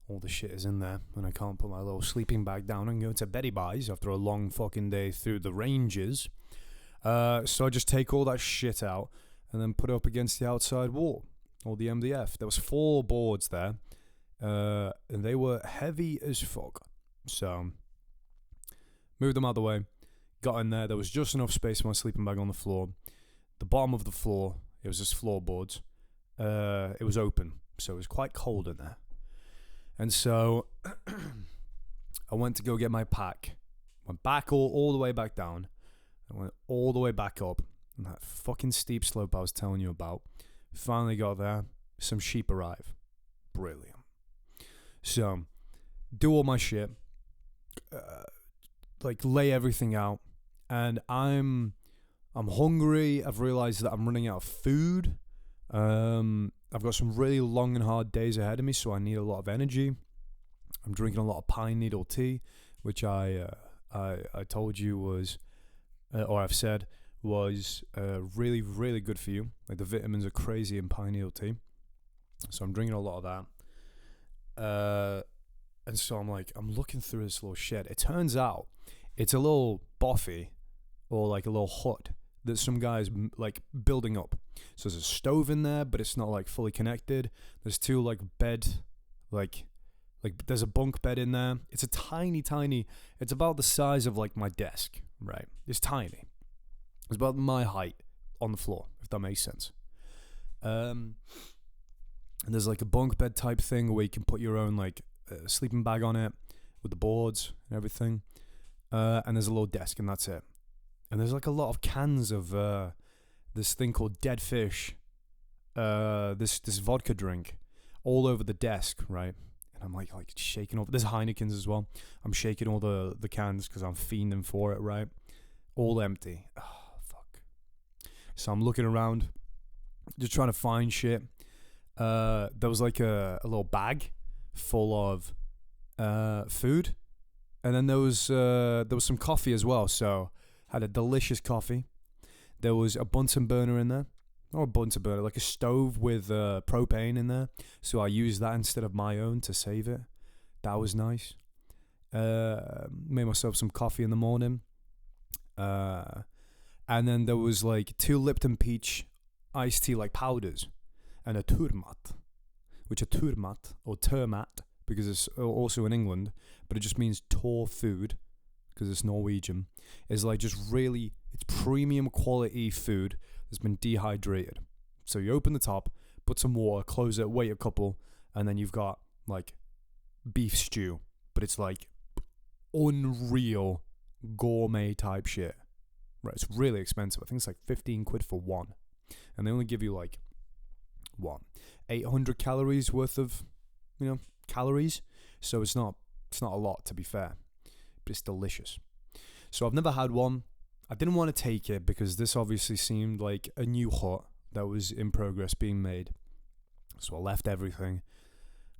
all the shit is in there, and I can't put my little sleeping bag down and go to beddy buys after a long fucking day through the ranges. So I just take all that shit out and then put it up against the outside wall, all the MDF. There was 4 boards there, and they were heavy as fuck. So moved them out of the way, Got in there. There was just enough space for my sleeping bag on the floor. The bottom of the floor, it was just floorboards. It was open, so it was quite cold in there. And so I went to go get my pack. Went back all the way back down. I went all the way back up. And that fucking steep slope I was telling you about. Finally got there. Some sheep arrive. Brilliant. So, do all my shit. Lay everything out. And I'm hungry. I've realized that I'm running out of food. I've got some really long and hard days ahead of me, so I need a lot of energy. I'm drinking a lot of pine needle tea, which I told you was, or I've said was really, really good for you. Like, the vitamins are crazy in pine needle tea. So I'm drinking a lot of that. And so I'm looking through this little shed. It turns out it's a little bothy, or like a little hut that some guy's like building up. So there's a stove in there, but it's not like fully connected. There's two like bed, like there's a bunk bed in there. It's a tiny, it's about the size of like my desk, right? It's tiny. It's about my height on the floor, if that makes sense. And there's like a bunk bed type thing where you can put your own like sleeping bag on it with the boards and everything. And there's a little desk, and that's it. And there's like a lot of cans of this thing called dead fish, this vodka drink, all over the desk, right? And I'm like shaking over. There's Heineken's as well. I'm shaking all the cans because I'm fiending for it, right? All empty. Oh, fuck. So I'm looking around, just trying to find shit. There was like a little bag full of food, and then there was some coffee as well. So had a delicious coffee. There was a Bunsen burner in there. Or a Bunsen burner, like a stove with propane in there. So I used that instead of my own to save it. That was nice. Made myself some coffee in the morning. And then there was like 2 Lipton Peach iced tea like powders. And a Turmat. Which a Turmat, or Termat, because it's also in England, but it just means Tor food, because it's Norwegian, is like just really, it's premium quality food that's been dehydrated. So you open the top, put some water, close it, wait a couple, and then you've got like beef stew, but it's like unreal gourmet type shit. Right, it's really expensive. I think it's like 15 quid for one, and they only give you like 800 calories worth of, calories. So it's not a lot, to be fair, but it's delicious. So I've never had one. I didn't want to take it because this obviously seemed like a new hut that was in progress being made. So I left everything.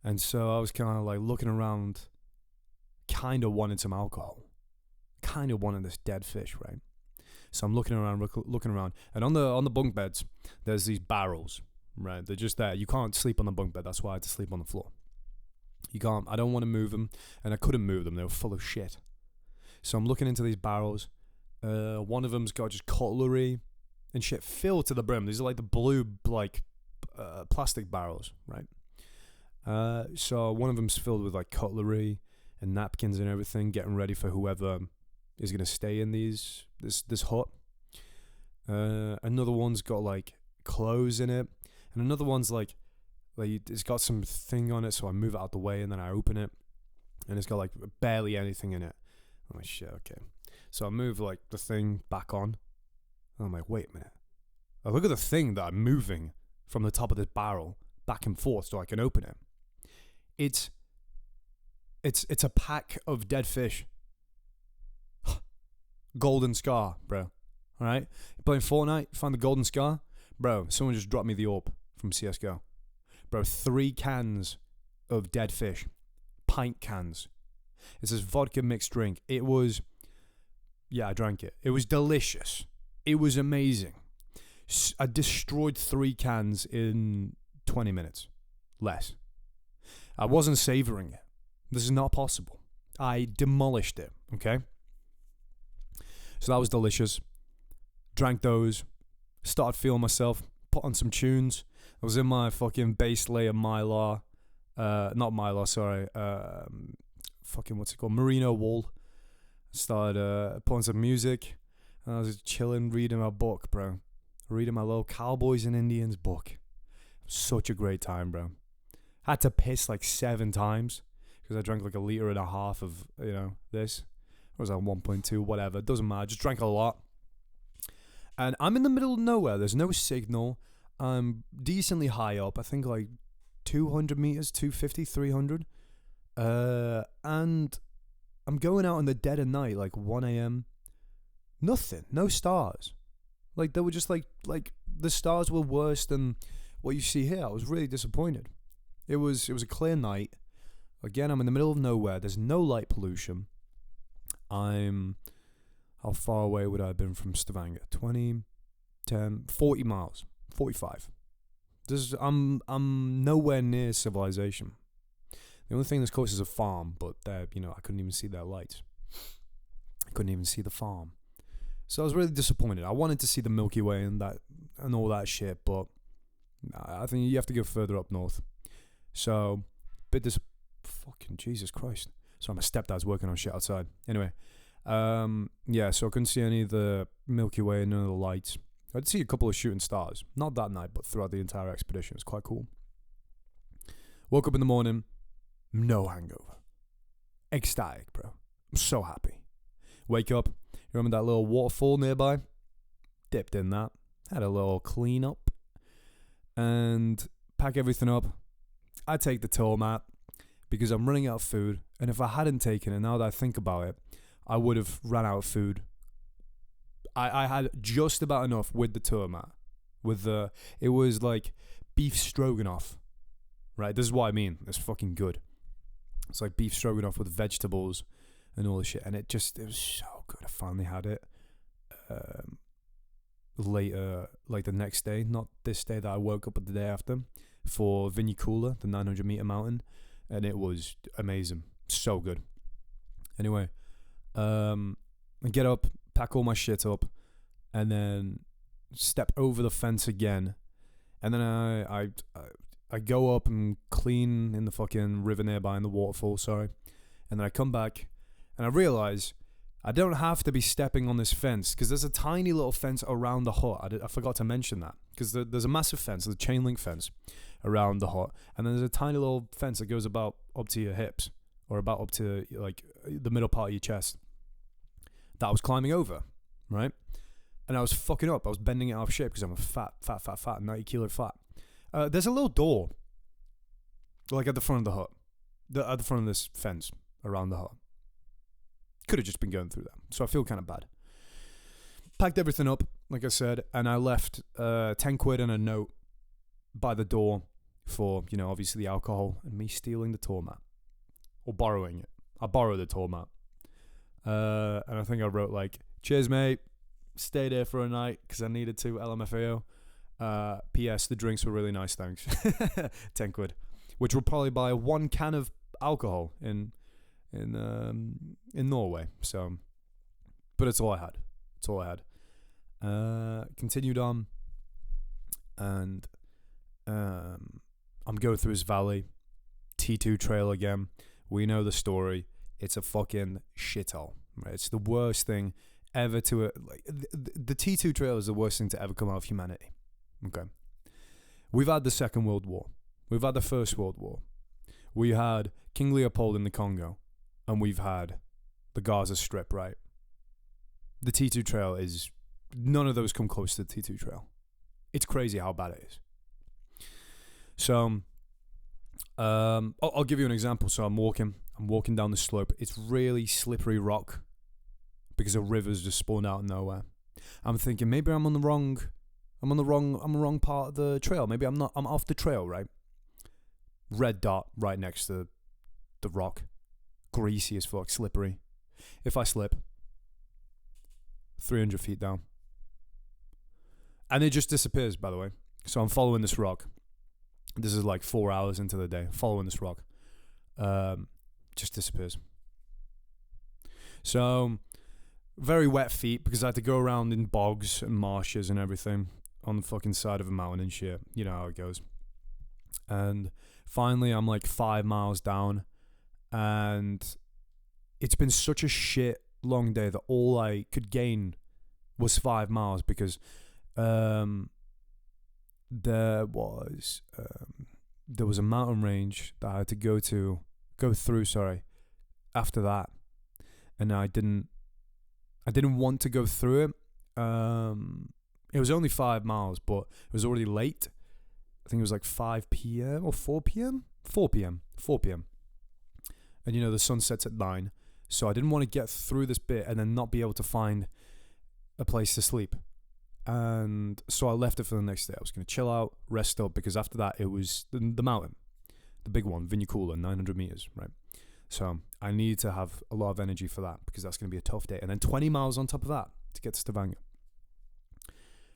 And so I was kind of like looking around, kind of wanted some alcohol. Kind of wanted this dead fish, right? So I'm looking around. And on the bunk beds, there's these barrels, right? They're just there. You can't sleep on the bunk bed. That's why I had to sleep on the floor. You can't. I don't want to move them. And I couldn't move them. They were full of shit. So I'm looking into these barrels. One of them's got just cutlery and shit filled to the brim. These are like the blue plastic barrels, right? So one of them's filled with like cutlery and napkins and everything, getting ready for whoever is gonna stay in this hut. Another one's got like clothes in it, and another one's like it's got some thing on it. So I move it out the way and then I open it, and it's got like barely anything in it. I'm like, shit, okay. So I move like the thing back on. And I'm like, wait a minute. I look at the thing that I'm moving from the top of this barrel back and forth so I can open it. It's a pack of dead fish. Golden Scar, bro. Alright? You playing Fortnite, find the Golden Scar? Bro, someone just dropped me the orb from CSGO. Bro, 3 cans of dead fish. Pint cans. It's this vodka mixed drink. It was... Yeah, I drank it. It was delicious. It was amazing. I destroyed 3 cans in 20 minutes. Less. I wasn't savoring it. This is not possible. I demolished it, okay? So that was delicious. Drank those. Started feeling myself. Put on some tunes. I was in my fucking base layer Mylar. Not Mylar, sorry. Fucking, what's it called? Merino wool. Started putting some music. And I was chilling, reading my book, bro. Reading my little Cowboys and Indians book. Such a great time, bro. Had to piss like 7 times because I drank like 1.5 liters of, this. Or was that 1.2, whatever. Doesn't matter. Just drank a lot. And I'm in the middle of nowhere. There's no signal. I'm decently high up. I think like 200 meters, 250, 300. And I'm going out in the dead of night, like 1 a.m. Nothing. No stars. Like, they were just like the stars were worse than what you see here. I was really disappointed. It was a clear night. Again, I'm in the middle of nowhere. There's no light pollution. How far away would I have been from Stavanger? 20, 10, 40 miles, 45. I'm nowhere near civilization. The only thing that's close is a farm, but I couldn't even see their lights. I couldn't even see the farm. So I was really disappointed. I wanted to see the Milky Way and all that shit, but I think you have to go further up north. So, fucking Jesus Christ. Sorry, my stepdad's working on shit outside. Anyway, so I couldn't see any of the Milky Way and none of the lights. I did see a couple of shooting stars. Not that night, but throughout the entire expedition. It was quite cool. Woke up in the morning, no hangover. Ecstatic, bro. I'm so happy. Wake up, you remember that little waterfall nearby? Dipped in that. Had a little clean up. And pack everything up. I take the tour map because I'm running out of food. And if I hadn't taken it, now that I think about it, I would have ran out of food. I had just about enough with the tour mat. It was like beef stroganoff. Right? This is what I mean. It's fucking good. It's like beef stroganoff with vegetables and all this shit. And it was so good. I finally had it later, like the next day. Not this day that I woke up, but the day after. For Vinicula, the 900 meter mountain. And it was amazing. So good. Anyway, I get up, pack all my shit up, and then step over the fence again. And then I go up and clean in the fucking river nearby, in the waterfall, sorry. And then I come back, and I realize I don't have to be stepping on this fence, because there's a tiny little fence around the hut. I forgot to mention that, because there's a massive fence, there's a chain link fence around the hut, and then there's a tiny little fence that goes about up to your hips, or about up to like the middle part of your chest, that I was climbing over, right? And I was fucking up. I was bending it off shape because I'm a fat, 90 kilo fat. There's a little door, like at the front of the hut, at the front of this fence around the hut. Could have just been going through that, so I feel kind of bad. Packed everything up, like I said, and I left 10 quid and a note by the door for, obviously the alcohol and me stealing the tour mat. Or borrowing it. I borrowed the tour mat. And I think I wrote like, cheers mate, stayed here for a night because I needed to, LMFAO. P.S. the drinks were really nice, thanks. 10 quid. Which will probably buy 1 can of alcohol in Norway. So, but it's all I had. It's all I had. Continued on, and I'm going through this valley. T2 trail again. We know the story. It's a fucking shithole. Right? It's the worst thing ever to the T2 trail is the worst thing to ever come out of humanity. Okay. We've had the Second World War. We've had the First World War. We had King Leopold in the Congo, and we've had the Gaza Strip, right? The T2 trail is, none of those come close to the T2 trail. It's crazy how bad it is. So, I'll give you an example. So I'm walking down the slope. It's really slippery rock because a river's just spawned out of nowhere. I'm thinking maybe I'm on the wrong part of the trail. Maybe I'm off the trail, right? Red dot right next to the rock. Greasy as fuck, slippery. If I slip, 300 feet down. And it just disappears, by the way. So I'm following this rock. This is like 4 hours into the day, following this rock. Just disappears. So, very wet feet because I had to go around in bogs and marshes and everything on the fucking side of a mountain and shit. You know how it goes. And finally, I'm like 5 miles down, and it's been such a shit long day that all I could gain was 5 miles because there was a mountain range that I had to go through. Sorry, after that, and I didn't want to go through it. It was only 5 miles, but it was already late. I think it was like 5 p.m. or 4 p.m. 4 p.m. And the sun sets at 9. So I didn't want to get through this bit and then not be able to find a place to sleep. And so I left it for the next day. I was going to chill out, rest up, because after that it was the mountain, the big one, Vinicula, 900 meters, right? So I needed to have a lot of energy for that because that's going to be a tough day. And then 20 miles on top of that to get to Stavanger.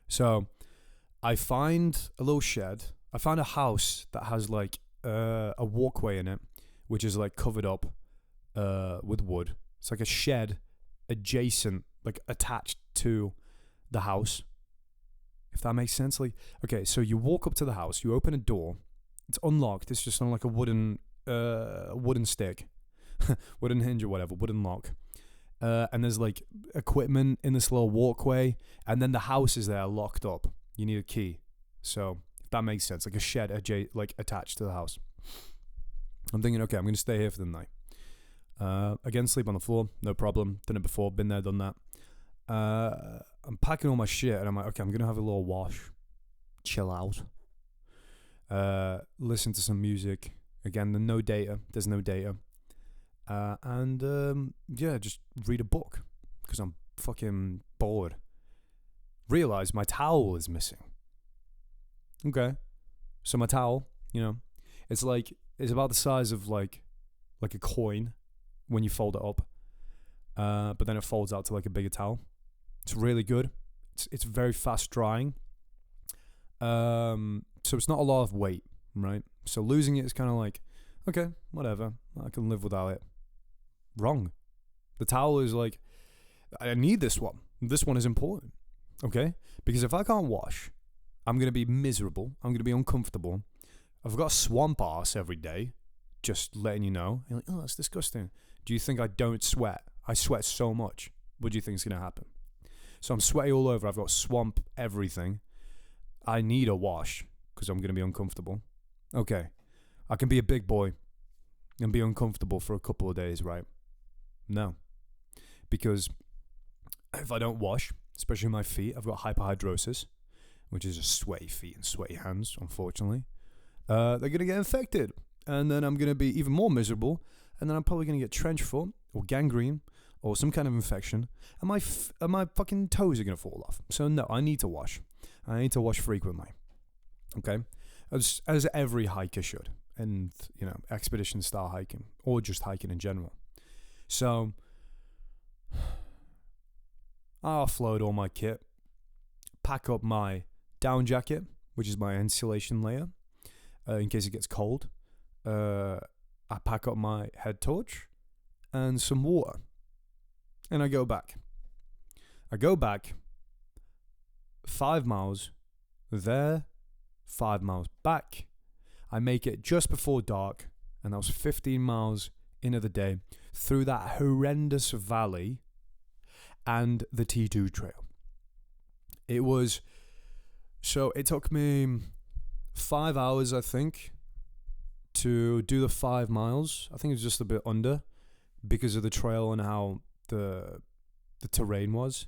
So I find a little shed. I found a house that has like a walkway in it, which is like covered up with wood. It's like a shed adjacent, like attached to the house, if that makes sense. Like, okay, so you walk up to the house, you open a door, it's unlocked. It's just on like a wooden stick, wooden hinge or whatever, wooden lock. And there's like equipment in this little walkway, and then the house is there locked up. You need a key. So if that makes sense, like a shed attached to the house. I'm thinking, okay, I'm going to stay here for the night. Again, sleep on the floor, no problem. Done it before, been there, done that. I'm packing all my shit, and I'm like, okay, I'm going to have a little wash, chill out, listen to some music. Again, there's no data. And just read a book, because I'm fucking bored. Realize my towel is missing. Okay, so my towel, it's about the size of like a coin when you fold it up, but then it folds out to like a bigger towel. It's really good. It's very fast drying. So it's not a lot of weight, right? So losing it is kind of like, okay, whatever, I can live without it. Wrong. The towel is like, I need this one. This one is important, okay? Because if I can't wash, I'm going to be miserable. I'm going to be uncomfortable. I've got swamp arse every day, just letting you know. You're like, oh, that's disgusting. Do you think I don't sweat? I sweat so much. What do you think is going to happen? So I'm sweaty all over. I've got swamp everything. I need a wash because I'm going to be uncomfortable. Okay. I can be a big boy and be uncomfortable for a couple of days, right? No. Because if I don't wash, especially my feet, I've got hyperhidrosis, which is just sweaty feet and sweaty hands, unfortunately. They're going to get infected. And then I'm going to be even more miserable. And then I'm probably going to get trench foot or gangrene or some kind of infection. And my fucking toes are going to fall off. So no, I need to wash. I need to wash frequently. Okay? As every hiker should. And, expedition style hiking. Or just hiking in general. So I offload all my kit. Pack up my down jacket, which is my insulation layer, in case it gets cold. I pack up my head torch and some water. And I go back. 5 miles there, 5 miles back. I make it just before dark, and that was 15 miles into the day through that horrendous valley and the T2 trail. It took me 5 hours, I think, to do the 5 miles. I think it was just a bit under because of the trail and how the terrain was.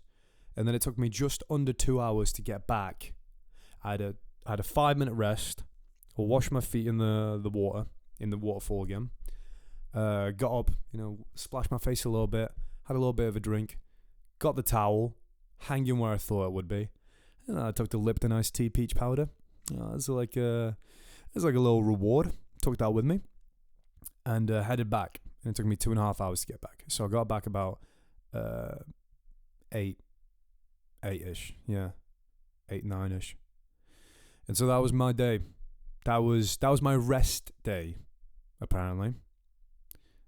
And then it took me just under 2 hours to get back. I had a 5-minute rest. I'll wash my feet in the water, in the waterfall again. Got up, splashed my face a little bit, had a little bit of a drink, got the towel, hanging where I thought it would be. And I took the Lipton iced tea peach powder. It's like a little reward. Took that with me and headed back. And it took me 2.5 hours to get back. So I got back about 8-ish. Yeah, 9-ish. And so that was my day. That was my rest day, apparently. It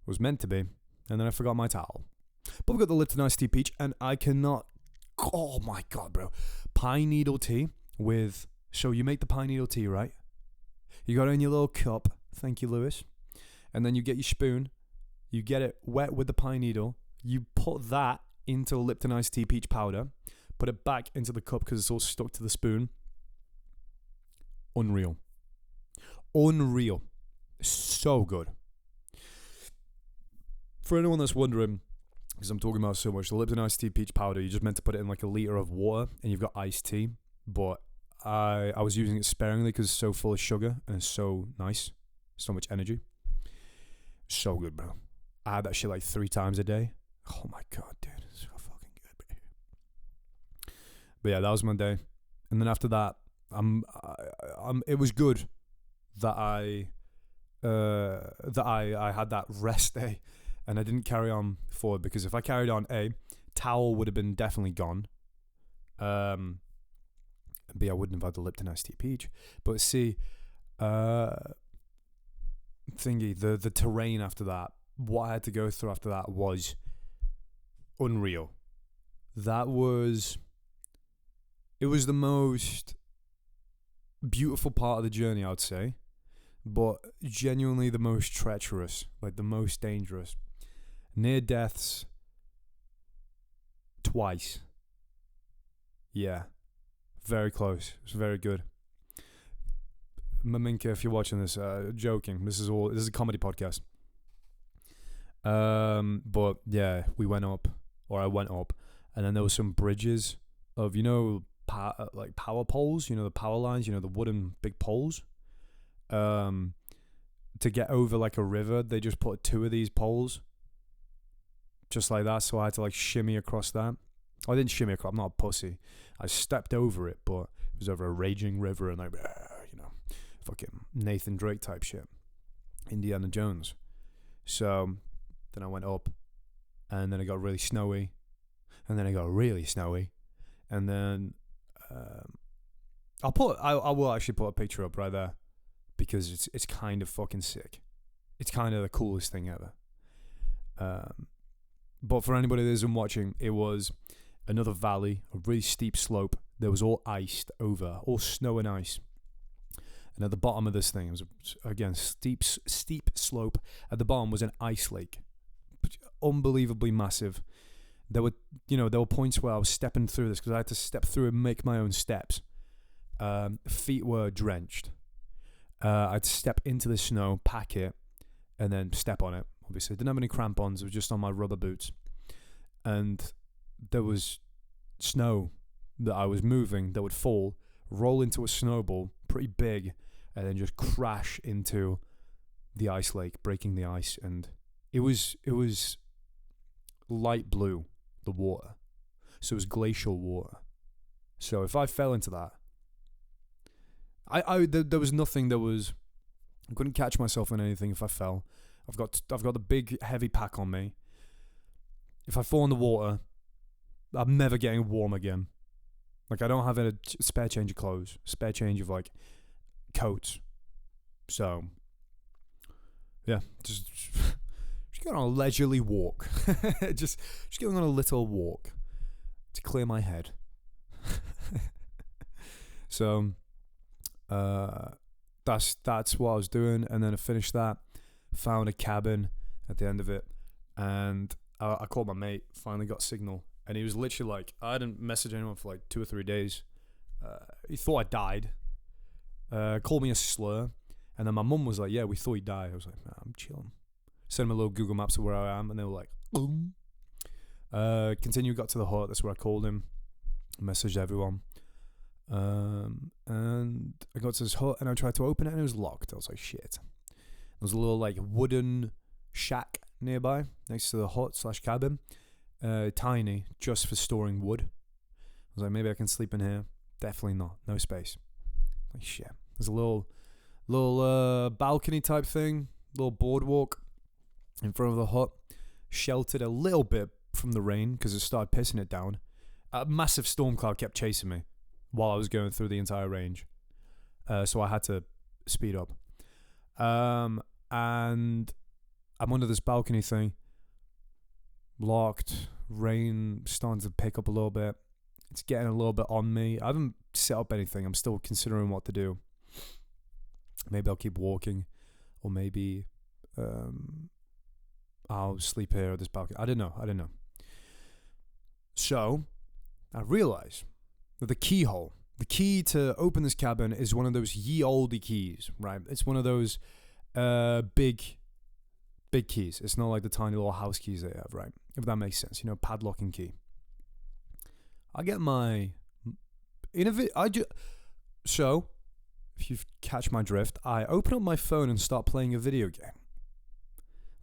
was meant to be. And then I forgot my towel. But we got the Lipton iced tea peach, and I cannot... Oh my God, bro. Pine needle tea with... So you make the pine needle tea, right? You got it in your little cup. Thank you, Lewis. And then you get your spoon. You get it wet with the pine needle. You put that into Lipton iced tea peach powder, put it back into the cup because it's all stuck to the spoon. Unreal. So good. For anyone that's wondering, because I'm talking about so much, the Lipton iced tea peach powder, you just meant to put it in like a litre of water and you've got iced tea. But I was using it sparingly because it's so full of sugar and it's so nice. So much energy. So good, bro. I had that shit like 3 times a day. Oh my god, dude. It's so fucking good, bro. But yeah, that was my day. And then after that, it was good that I had that rest day and I didn't carry on forward, because if I carried on, towel would have been definitely gone. B, I wouldn't have had the Lipton iced tea peach. But C, the terrain after that, what I had to go through after that was unreal. It was the most beautiful part of the journey, I would say, but genuinely the most treacherous, like the most dangerous. Near deaths twice. Yeah, very close. It was very good. Maminka, if you're watching this, joking. This is a comedy podcast. But yeah, I went up, and then there were some bridges of, like power poles, the power lines, the wooden big poles. To get over like a river, they just put 2 of these poles, just like that. So I had to like shimmy across that. I didn't shimmy across. I'm not a pussy. I stepped over it, but it was over a raging river and like, fucking Nathan Drake type shit, Indiana Jones. So then I went up, and then it got really snowy, and then it got really snowy, and then I will actually put a picture up right there, because it's kind of fucking sick. It's kind of the coolest thing ever. But for anybody that isn't watching, it was another valley, a really steep slope that was all iced over, all snow and ice. And at the bottom of this thing, it was, again, steep slope. At the bottom was an ice lake, unbelievably massive. There were points where I was stepping through this because I had to step through and make my own steps. Feet were drenched. I had to step into the snow, pack it, and then step on it. Obviously, I didn't have any crampons. It was just on my rubber boots. And there was snow that I was moving that would fall, roll into a snowball, pretty big, and then just crash into the ice lake, breaking the ice. And it was light blue, the water. So it was glacial water. So if I fell into that, there was nothing that was, I couldn't catch myself in anything if I fell. I've got the big heavy pack on me. If I fall in the water, I'm never getting warm again. Like, I don't have a spare change of clothes, spare change of like coats. So yeah, just going on a leisurely walk. just going on a little walk to clear my head. So that's what I was doing, and then I finished that, found a cabin at the end of it, and I called my mate, finally got signal, and he was literally like, I hadn't messaged anyone for like 2 or 3 days. He thought I died, called me a slur, and then my mum was like, yeah, we thought you died. I was like, nah, I'm chilling. Sent him a little Google Maps of where I am, and they were like, boom. Got to the hut, that's where I called him, messaged everyone. And I got to this hut and I tried to open it and it was locked. I was like, shit. There was a little like wooden shack nearby next to the hut / cabin, tiny, just for storing wood. I was like, maybe I can sleep in here. Definitely not. No space. Like, shit. There's a little balcony type thing, little boardwalk in front of the hut, sheltered a little bit from the rain because it started pissing it down. A massive storm cloud kept chasing me while I was going through the entire range. So I had to speed up. And I'm under this balcony thing, locked, rain starting to pick up a little bit. It's getting a little bit on me. I haven't set up anything. I'm still considering what to do. Maybe I'll keep walking, or maybe I'll sleep here at this balcony. I didn't know. So I realized that the key to open this cabin is one of those ye olde keys, right? It's one of those big keys. It's not like the tiny little house keys they have, right? If that makes sense, padlocking key. I get my so if you catch my drift, I open up my phone and start playing a video game.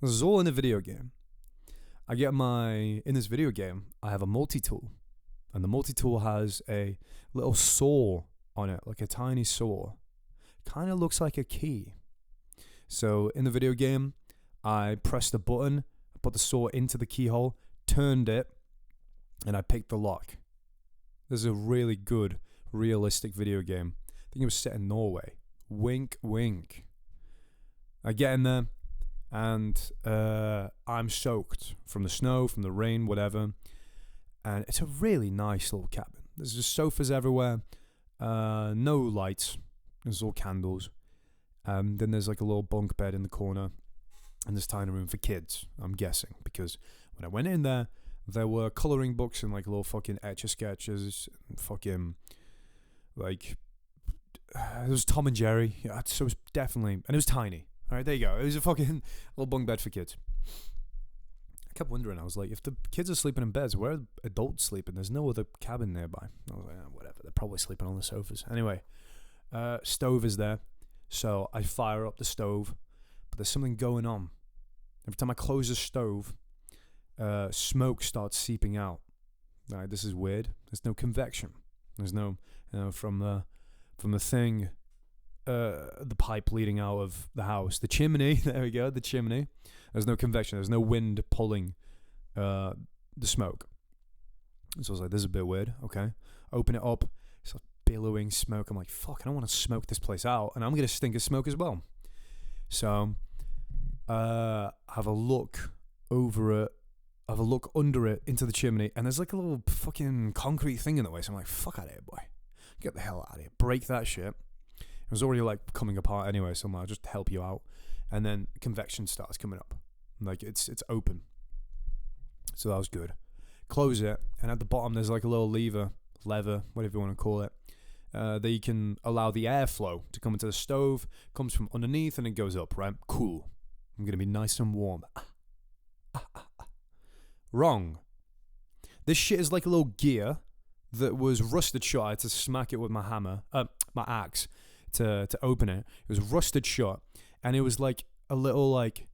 This is all in a video game. In this video game, I have a multi-tool. And the multi-tool has a little saw on it, like a tiny saw. Kind of looks like a key. So in the video game, I pressed the button, put the saw into the keyhole, turned it, and I picked the lock. This is a really good, realistic video game. I think it was set in Norway. Wink, wink. I get in there, and I'm soaked from the snow, from the rain, whatever. And it's a really nice little cabin. There's just sofas everywhere, no lights. There's all candles. Then there's like a little bunk bed in the corner, and this tiny room for kids, I'm guessing, because when I went in there were coloring books and like little fucking etch-a-sketches, and fucking like it was Tom and Jerry. Yeah, so it was definitely, and it was tiny. All right, there you go. It was a fucking little bunk bed for kids. I kept wondering, I was like, if the kids are sleeping in beds, where are the adults sleeping? There's no other cabin nearby. I was like, whatever, they're probably sleeping on the sofas. Anyway, stove is there, so I fire up the stove, but there's something going on. Every time I close the stove, smoke starts seeping out. Right, this is weird. There's no convection. There's no, from the thing, the pipe leading out of the house, the chimney. There we go, the chimney. There's no convection. There's no wind pulling the smoke. So I was like, this is a bit weird. Okay, open it up. It's like billowing smoke. I'm like, fuck, I don't want to smoke this place out, and I'm gonna stink of smoke as well. So, have a look over it. Have a look under it into the chimney, and there's like a little fucking concrete thing in the way. So I'm like, fuck out of here, boy. Get the hell out of here. Break that shit. It was already like coming apart anyway, so I'm like, I'll just help you out. And then convection starts coming up. Like it's open. So that was good. Close it, and at the bottom there's like a little lever, whatever you want to call it, that you can allow the airflow to come into the stove. Comes from underneath and it goes up, right? Cool. I'm going to be nice and warm. Wrong. This shit is like a little gear that was rusted shut. I had to smack it with my hammer, my axe, to open it. It was rusted shut, and it was like a little like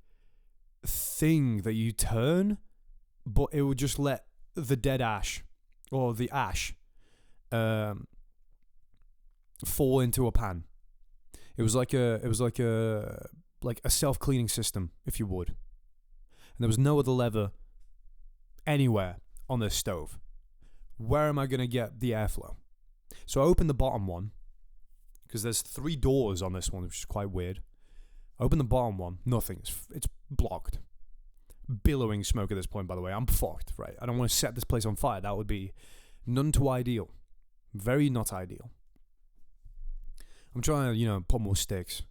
thing that you turn, but it would just let the dead ash or the ash fall into a pan. It was like a self-cleaning system, if you would. And there was no other lever anywhere on this stove. Where am I going to get the airflow? So I opened the bottom one, because there's 3 doors on this one, which is quite weird. I opened the bottom one, nothing. It's blocked. Billowing smoke at this point, by the way. I'm fucked, right? I don't want to set this place on fire. That would be none too ideal. Very not ideal. I'm trying to, put more sticks.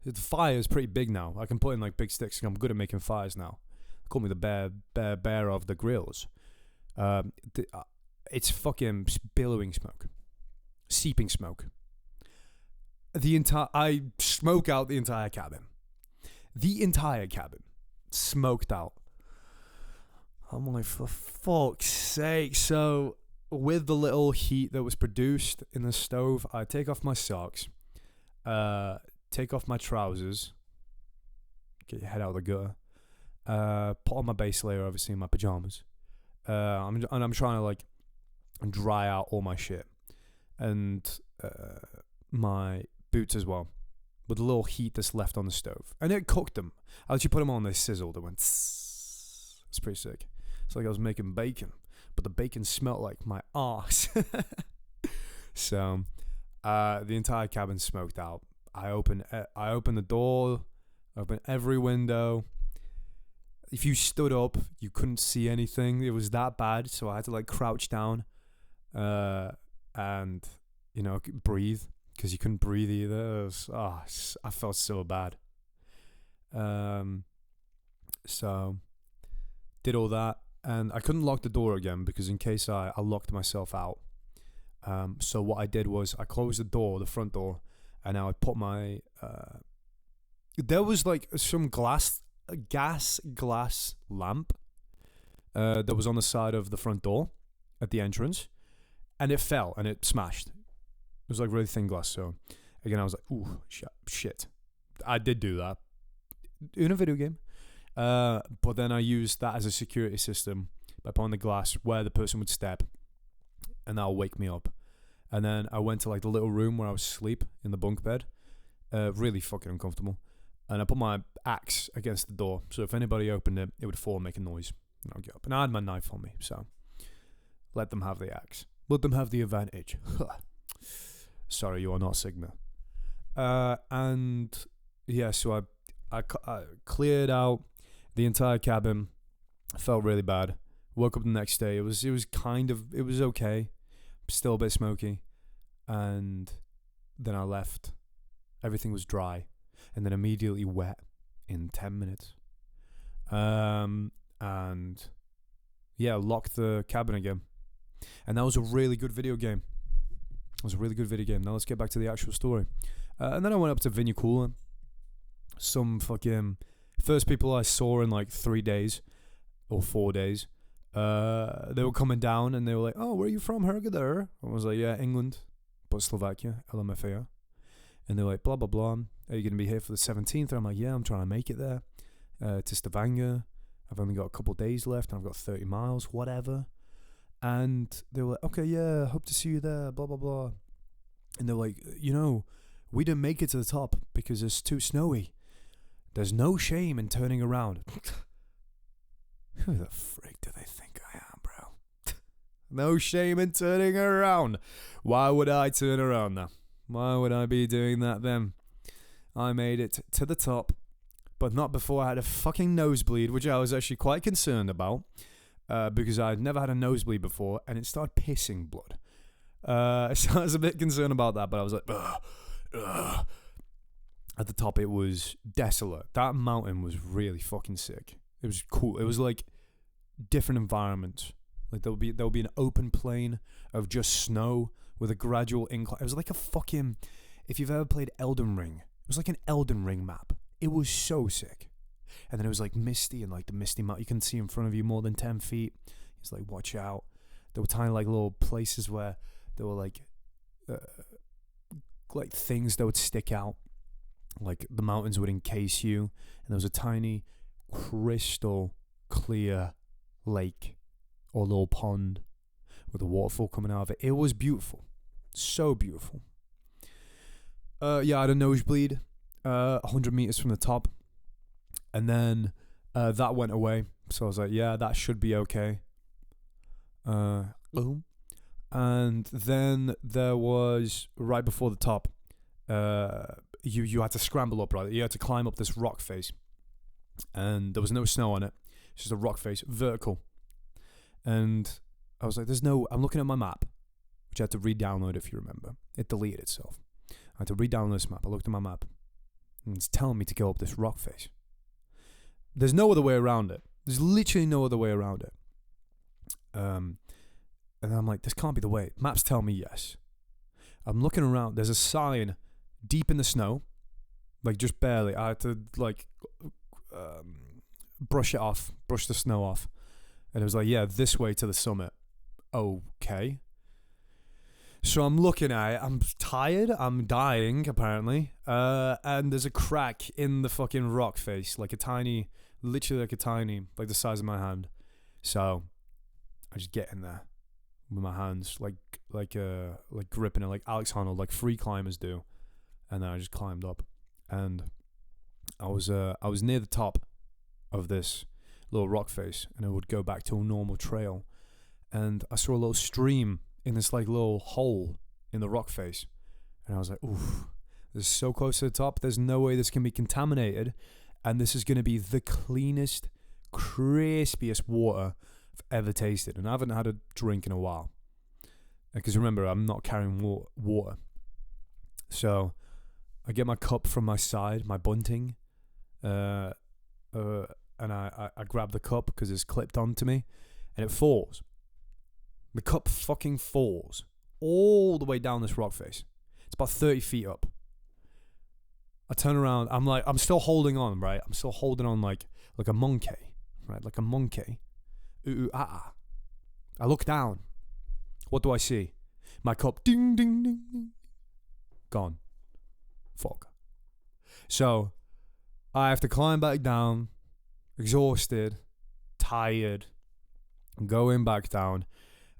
The fire is pretty big now. I can put in like big sticks. I'm good at making fires now. They call me the bear of the grills. It's fucking billowing smoke. Seeping smoke. I smoke out the entire cabin. The entire cabin. Smoked out. I'm like, for fuck's sake. So, with the little heat that was produced in the stove, I take off my socks, take off my trousers, get your head out of the gutter, put on my base layer, obviously, in my pajamas. I'm trying to, like, dry out all my shit. And my boots as well, with the little heat that's left on the stove. And it cooked them. I actually put them on, they sizzled. It went tss. It's pretty sick. It's like I was making bacon, but the bacon smelled like my arse. So, the entire cabin smoked out. I opened the door, opened every window. If you stood up, you couldn't see anything. It was that bad, so I had to like crouch down, and breathe, because you couldn't breathe either. I felt so bad. So did all that, and I couldn't lock the door again because in case I locked myself out. So what I did was I closed the door, the front door, and I put my there was like some gas glass lamp that was on the side of the front door at the entrance, and it fell and it smashed. It was like really thin glass. So again, I was like, ooh, shit. I did do that in a video game. But then I used that as a security system by putting the glass where the person would step, and that'll wake me up. And then I went to like the little room where I was asleep in the bunk bed, really fucking uncomfortable. And I put my axe against the door, so if anybody opened it, it would fall and make a noise, and I'll get up. And I had my knife on me, so let them have the axe. Let them have the advantage. Sorry, you are not Sigma. And yeah, so I cleared out the entire cabin. I felt really bad. Woke up the next day. It was okay. Still a bit smoky. And then I left. Everything was dry. And then immediately wet in 10 minutes. And yeah, locked the cabin again. And that was a really good video game. Now let's get back to the actual story. And then I went up to Vinicula. Some fucking first people I saw in like 3 days or 4 days. They were coming down and they were like, "Oh, where are you from, Herga there?" I was like, "Yeah, England, but Slovakia, LMFAO." And they're like, "Blah blah blah. Are you gonna be here for the 17th?" And I'm like, "Yeah, I'm trying to make it there to Stavanger. I've only got a couple of days left, and I've got 30 miles, whatever." And they were like, "Okay, yeah, hope to see you there, blah, blah, blah." And they're like, "We didn't make it to the top because it's too snowy. There's no shame in turning around." Who the frick do they think I am, bro? No shame in turning around. Why would I turn around now? Why would I be doing that then? I made it to the top, but not before I had a fucking nosebleed, which I was actually quite concerned about. Because I'd never had a nosebleed before, and it started pissing blood. So I was a bit concerned about that, but I was like, ugh. At the top, it was desolate. That mountain was really fucking sick. It was cool. It was like different environments. Like there'll be an open plain of just snow with a gradual incline. It was like a fucking, if you've ever played Elden Ring, it was like an Elden Ring map. It was so sick. And then it was like misty, and like the misty mountain, you couldn't see in front of you more than 10 feet. It's like, watch out. There were tiny like little places where there were like things that would stick out. Like the mountains would encase you, and there was a tiny crystal clear lake or little pond with a waterfall coming out of it. It was beautiful. So beautiful. Yeah, I had a nosebleed 100 meters from the top. And then that went away. So I was like, yeah, that should be okay. And then there was, right before the top, you had to scramble up, right? You had to climb up this rock face. And there was no snow on it. It's just a rock face, vertical. And I was like, I'm looking at my map, which I had to re-download if you remember. It deleted itself. I had to re-download this map. I looked at my map. And it's telling me to go up this rock face. There's no other way around it. There's literally no other way around it. And I'm like, this can't be the way. Maps tell me yes. I'm looking around. There's a sign deep in the snow. Like, just barely. I had to, like, brush the snow off. And it was like, yeah, this way to the summit. Okay. So I'm looking at it. I'm tired. I'm dying, apparently. And there's a crack in the fucking rock face. Like literally like the size of my hand. So I just get in there with my hands, like gripping it, like Alex Honnold, like free climbers do. And then I just climbed up. And I was near the top of this little rock face. And it would go back to a normal trail. And I saw a little stream in this like little hole in the rock face. And I was like, oof, this is so close to the top. There's no way this can be contaminated. And this is going to be the cleanest, crispiest water I've ever tasted. And I haven't had a drink in a while. Because remember, I'm not carrying water. So I get my cup from my side, my bunting. and I grab the cup because it's clipped onto me, and it falls. The cup fucking falls all the way down this rock face. It's about 30 feet up. I turn around. I'm still holding on, right? I'm still holding on like a monkey, right? Like a monkey. Ooh, ah, ah. I look down. What do I see? My cup, ding, ding, ding, ding. Gone. Fuck. So, I have to climb back down, exhausted, tired, going back down,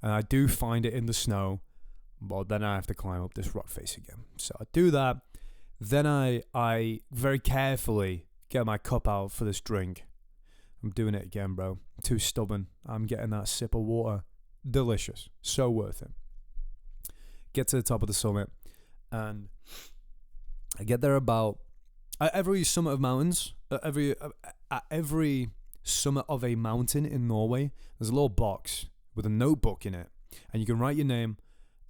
and I do find it in the snow, but then I have to climb up this rock face again. So I do that, then I very carefully get my cup out for this drink. I'm doing it again, bro. Too stubborn. I'm getting that sip of water. Delicious. So worth it. Get to the top of the summit, and I get there about at every summit of mountains, at every summit of a mountain in Norway, there's a little box with a notebook in it, and you can write your name,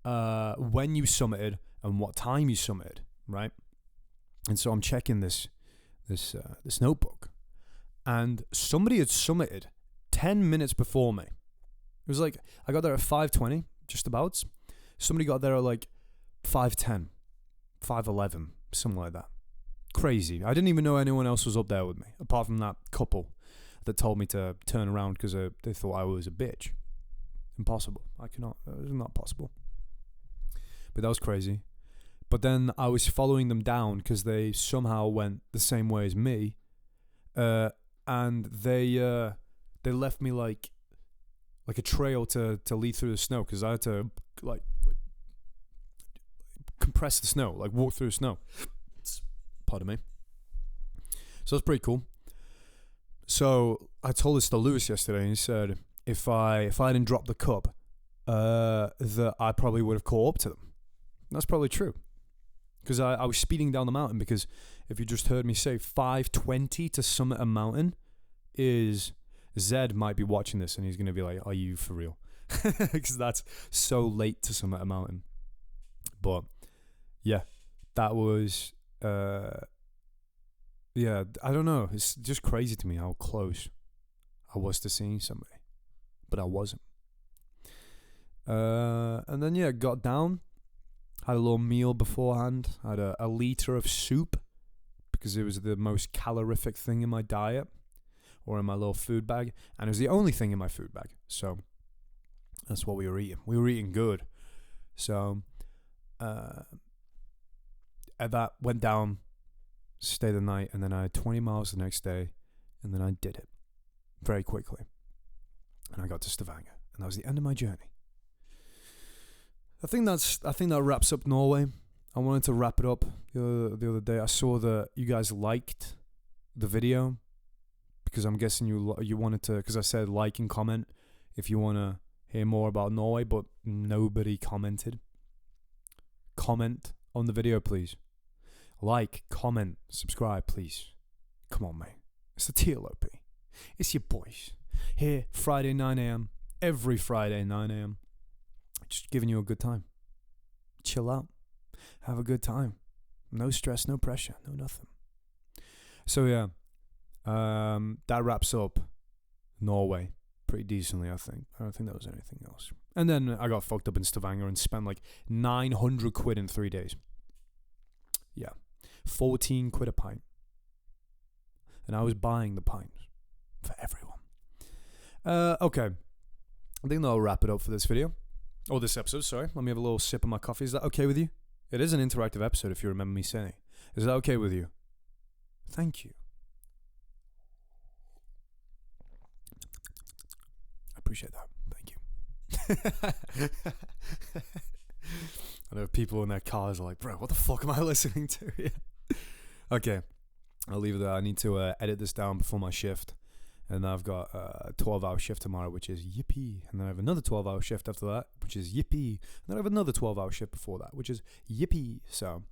when you summited and what time you summited, right? And so I'm checking this notebook, and somebody had summited 10 minutes before me. It was like I got there at 5:20, just about. Somebody got there at like 5:10, 5:11, something like that. Crazy. I didn't even know anyone else was up there with me, apart from that couple that told me to turn around because they thought I was a bitch. Impossible. I cannot. It's not possible. But that was crazy. But then I was following them down because they somehow went the same way as me, and they left me like a trail to lead through the snow because I had to like compress the snow, like walk through the snow. Pardon me. So that's pretty cool. So I told this to Lewis yesterday, and he said if I hadn't dropped the cup, that I probably would have caught up to them. And that's probably true, because I was speeding down the mountain. Because if you just heard me say 5:20 to summit a mountain, is Zed might be watching this and he's gonna be like, "Are you for real?" Because that's so late to summit a mountain. But yeah, that was. Yeah, I don't know. It's just crazy to me how close I was to seeing somebody, but I wasn't. And then yeah, got down, had a little meal beforehand. I had a liter of soup because it was the most calorific thing in my diet or in my little food bag, and it was the only thing in my food bag. So that's what we were eating. We were eating good. So that went down, stayed the night, and then I had 20 miles the next day, and then I did it very quickly, and I got to Stavanger, and that was the end of my journey. I think that wraps up Norway. I wanted to wrap it up the other day. I saw that you guys liked the video, because I'm guessing you wanted to, because I said like and comment if you want to hear more about Norway, but nobody commented. Comment on the video, please. Like, comment, subscribe, please. Come on, mate. It's the TLOP. It's your boys. Here, Friday, 9 a.m. Every Friday, 9 a.m. Just giving you a good time. Chill out. Have a good time. No stress, no pressure, no nothing. So, yeah. That wraps up Norway pretty decently, I think. I don't think there was anything else. And then I got fucked up in Stavanger and spent like 900 quid in 3 days. Yeah. 14 quid a pint. And I was buying the pints for everyone. Okay. I think that'll wrap it up for this video. Or this episode, sorry. Let me have a little sip of my coffee. Is that okay with you? It is an interactive episode, if you remember me saying. Is that okay with you? Thank you. I appreciate that. Thank you. I know people in their cars are like, bro, what the fuck am I listening to? Yeah. Okay, I'll leave it there. I need to edit this down before my shift. And I've got a 12-hour shift tomorrow, which is yippee. And then I have another 12-hour shift after that, which is yippee. And then I have another 12-hour shift before that, which is yippee. So,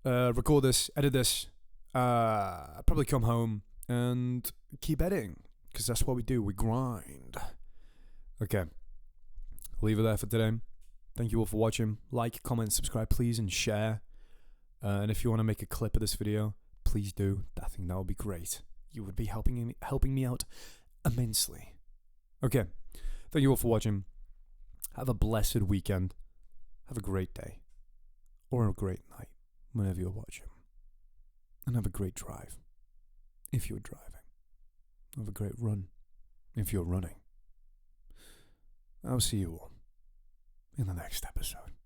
record this, edit this, probably come home and keep editing, because that's what we do. We grind. Okay, I'll leave it there for today. Thank you all for watching. Like, comment, subscribe, please, and share. And if you want to make a clip of this video, please do. I think that would be great. you would be helping me out immensely. Okay, thank you all for watching. Have a blessed weekend. Have a great day. Or a great night, whenever you're watching. And have a great drive, if you're driving. Have a great run, if you're running. I'll see you all in the next episode.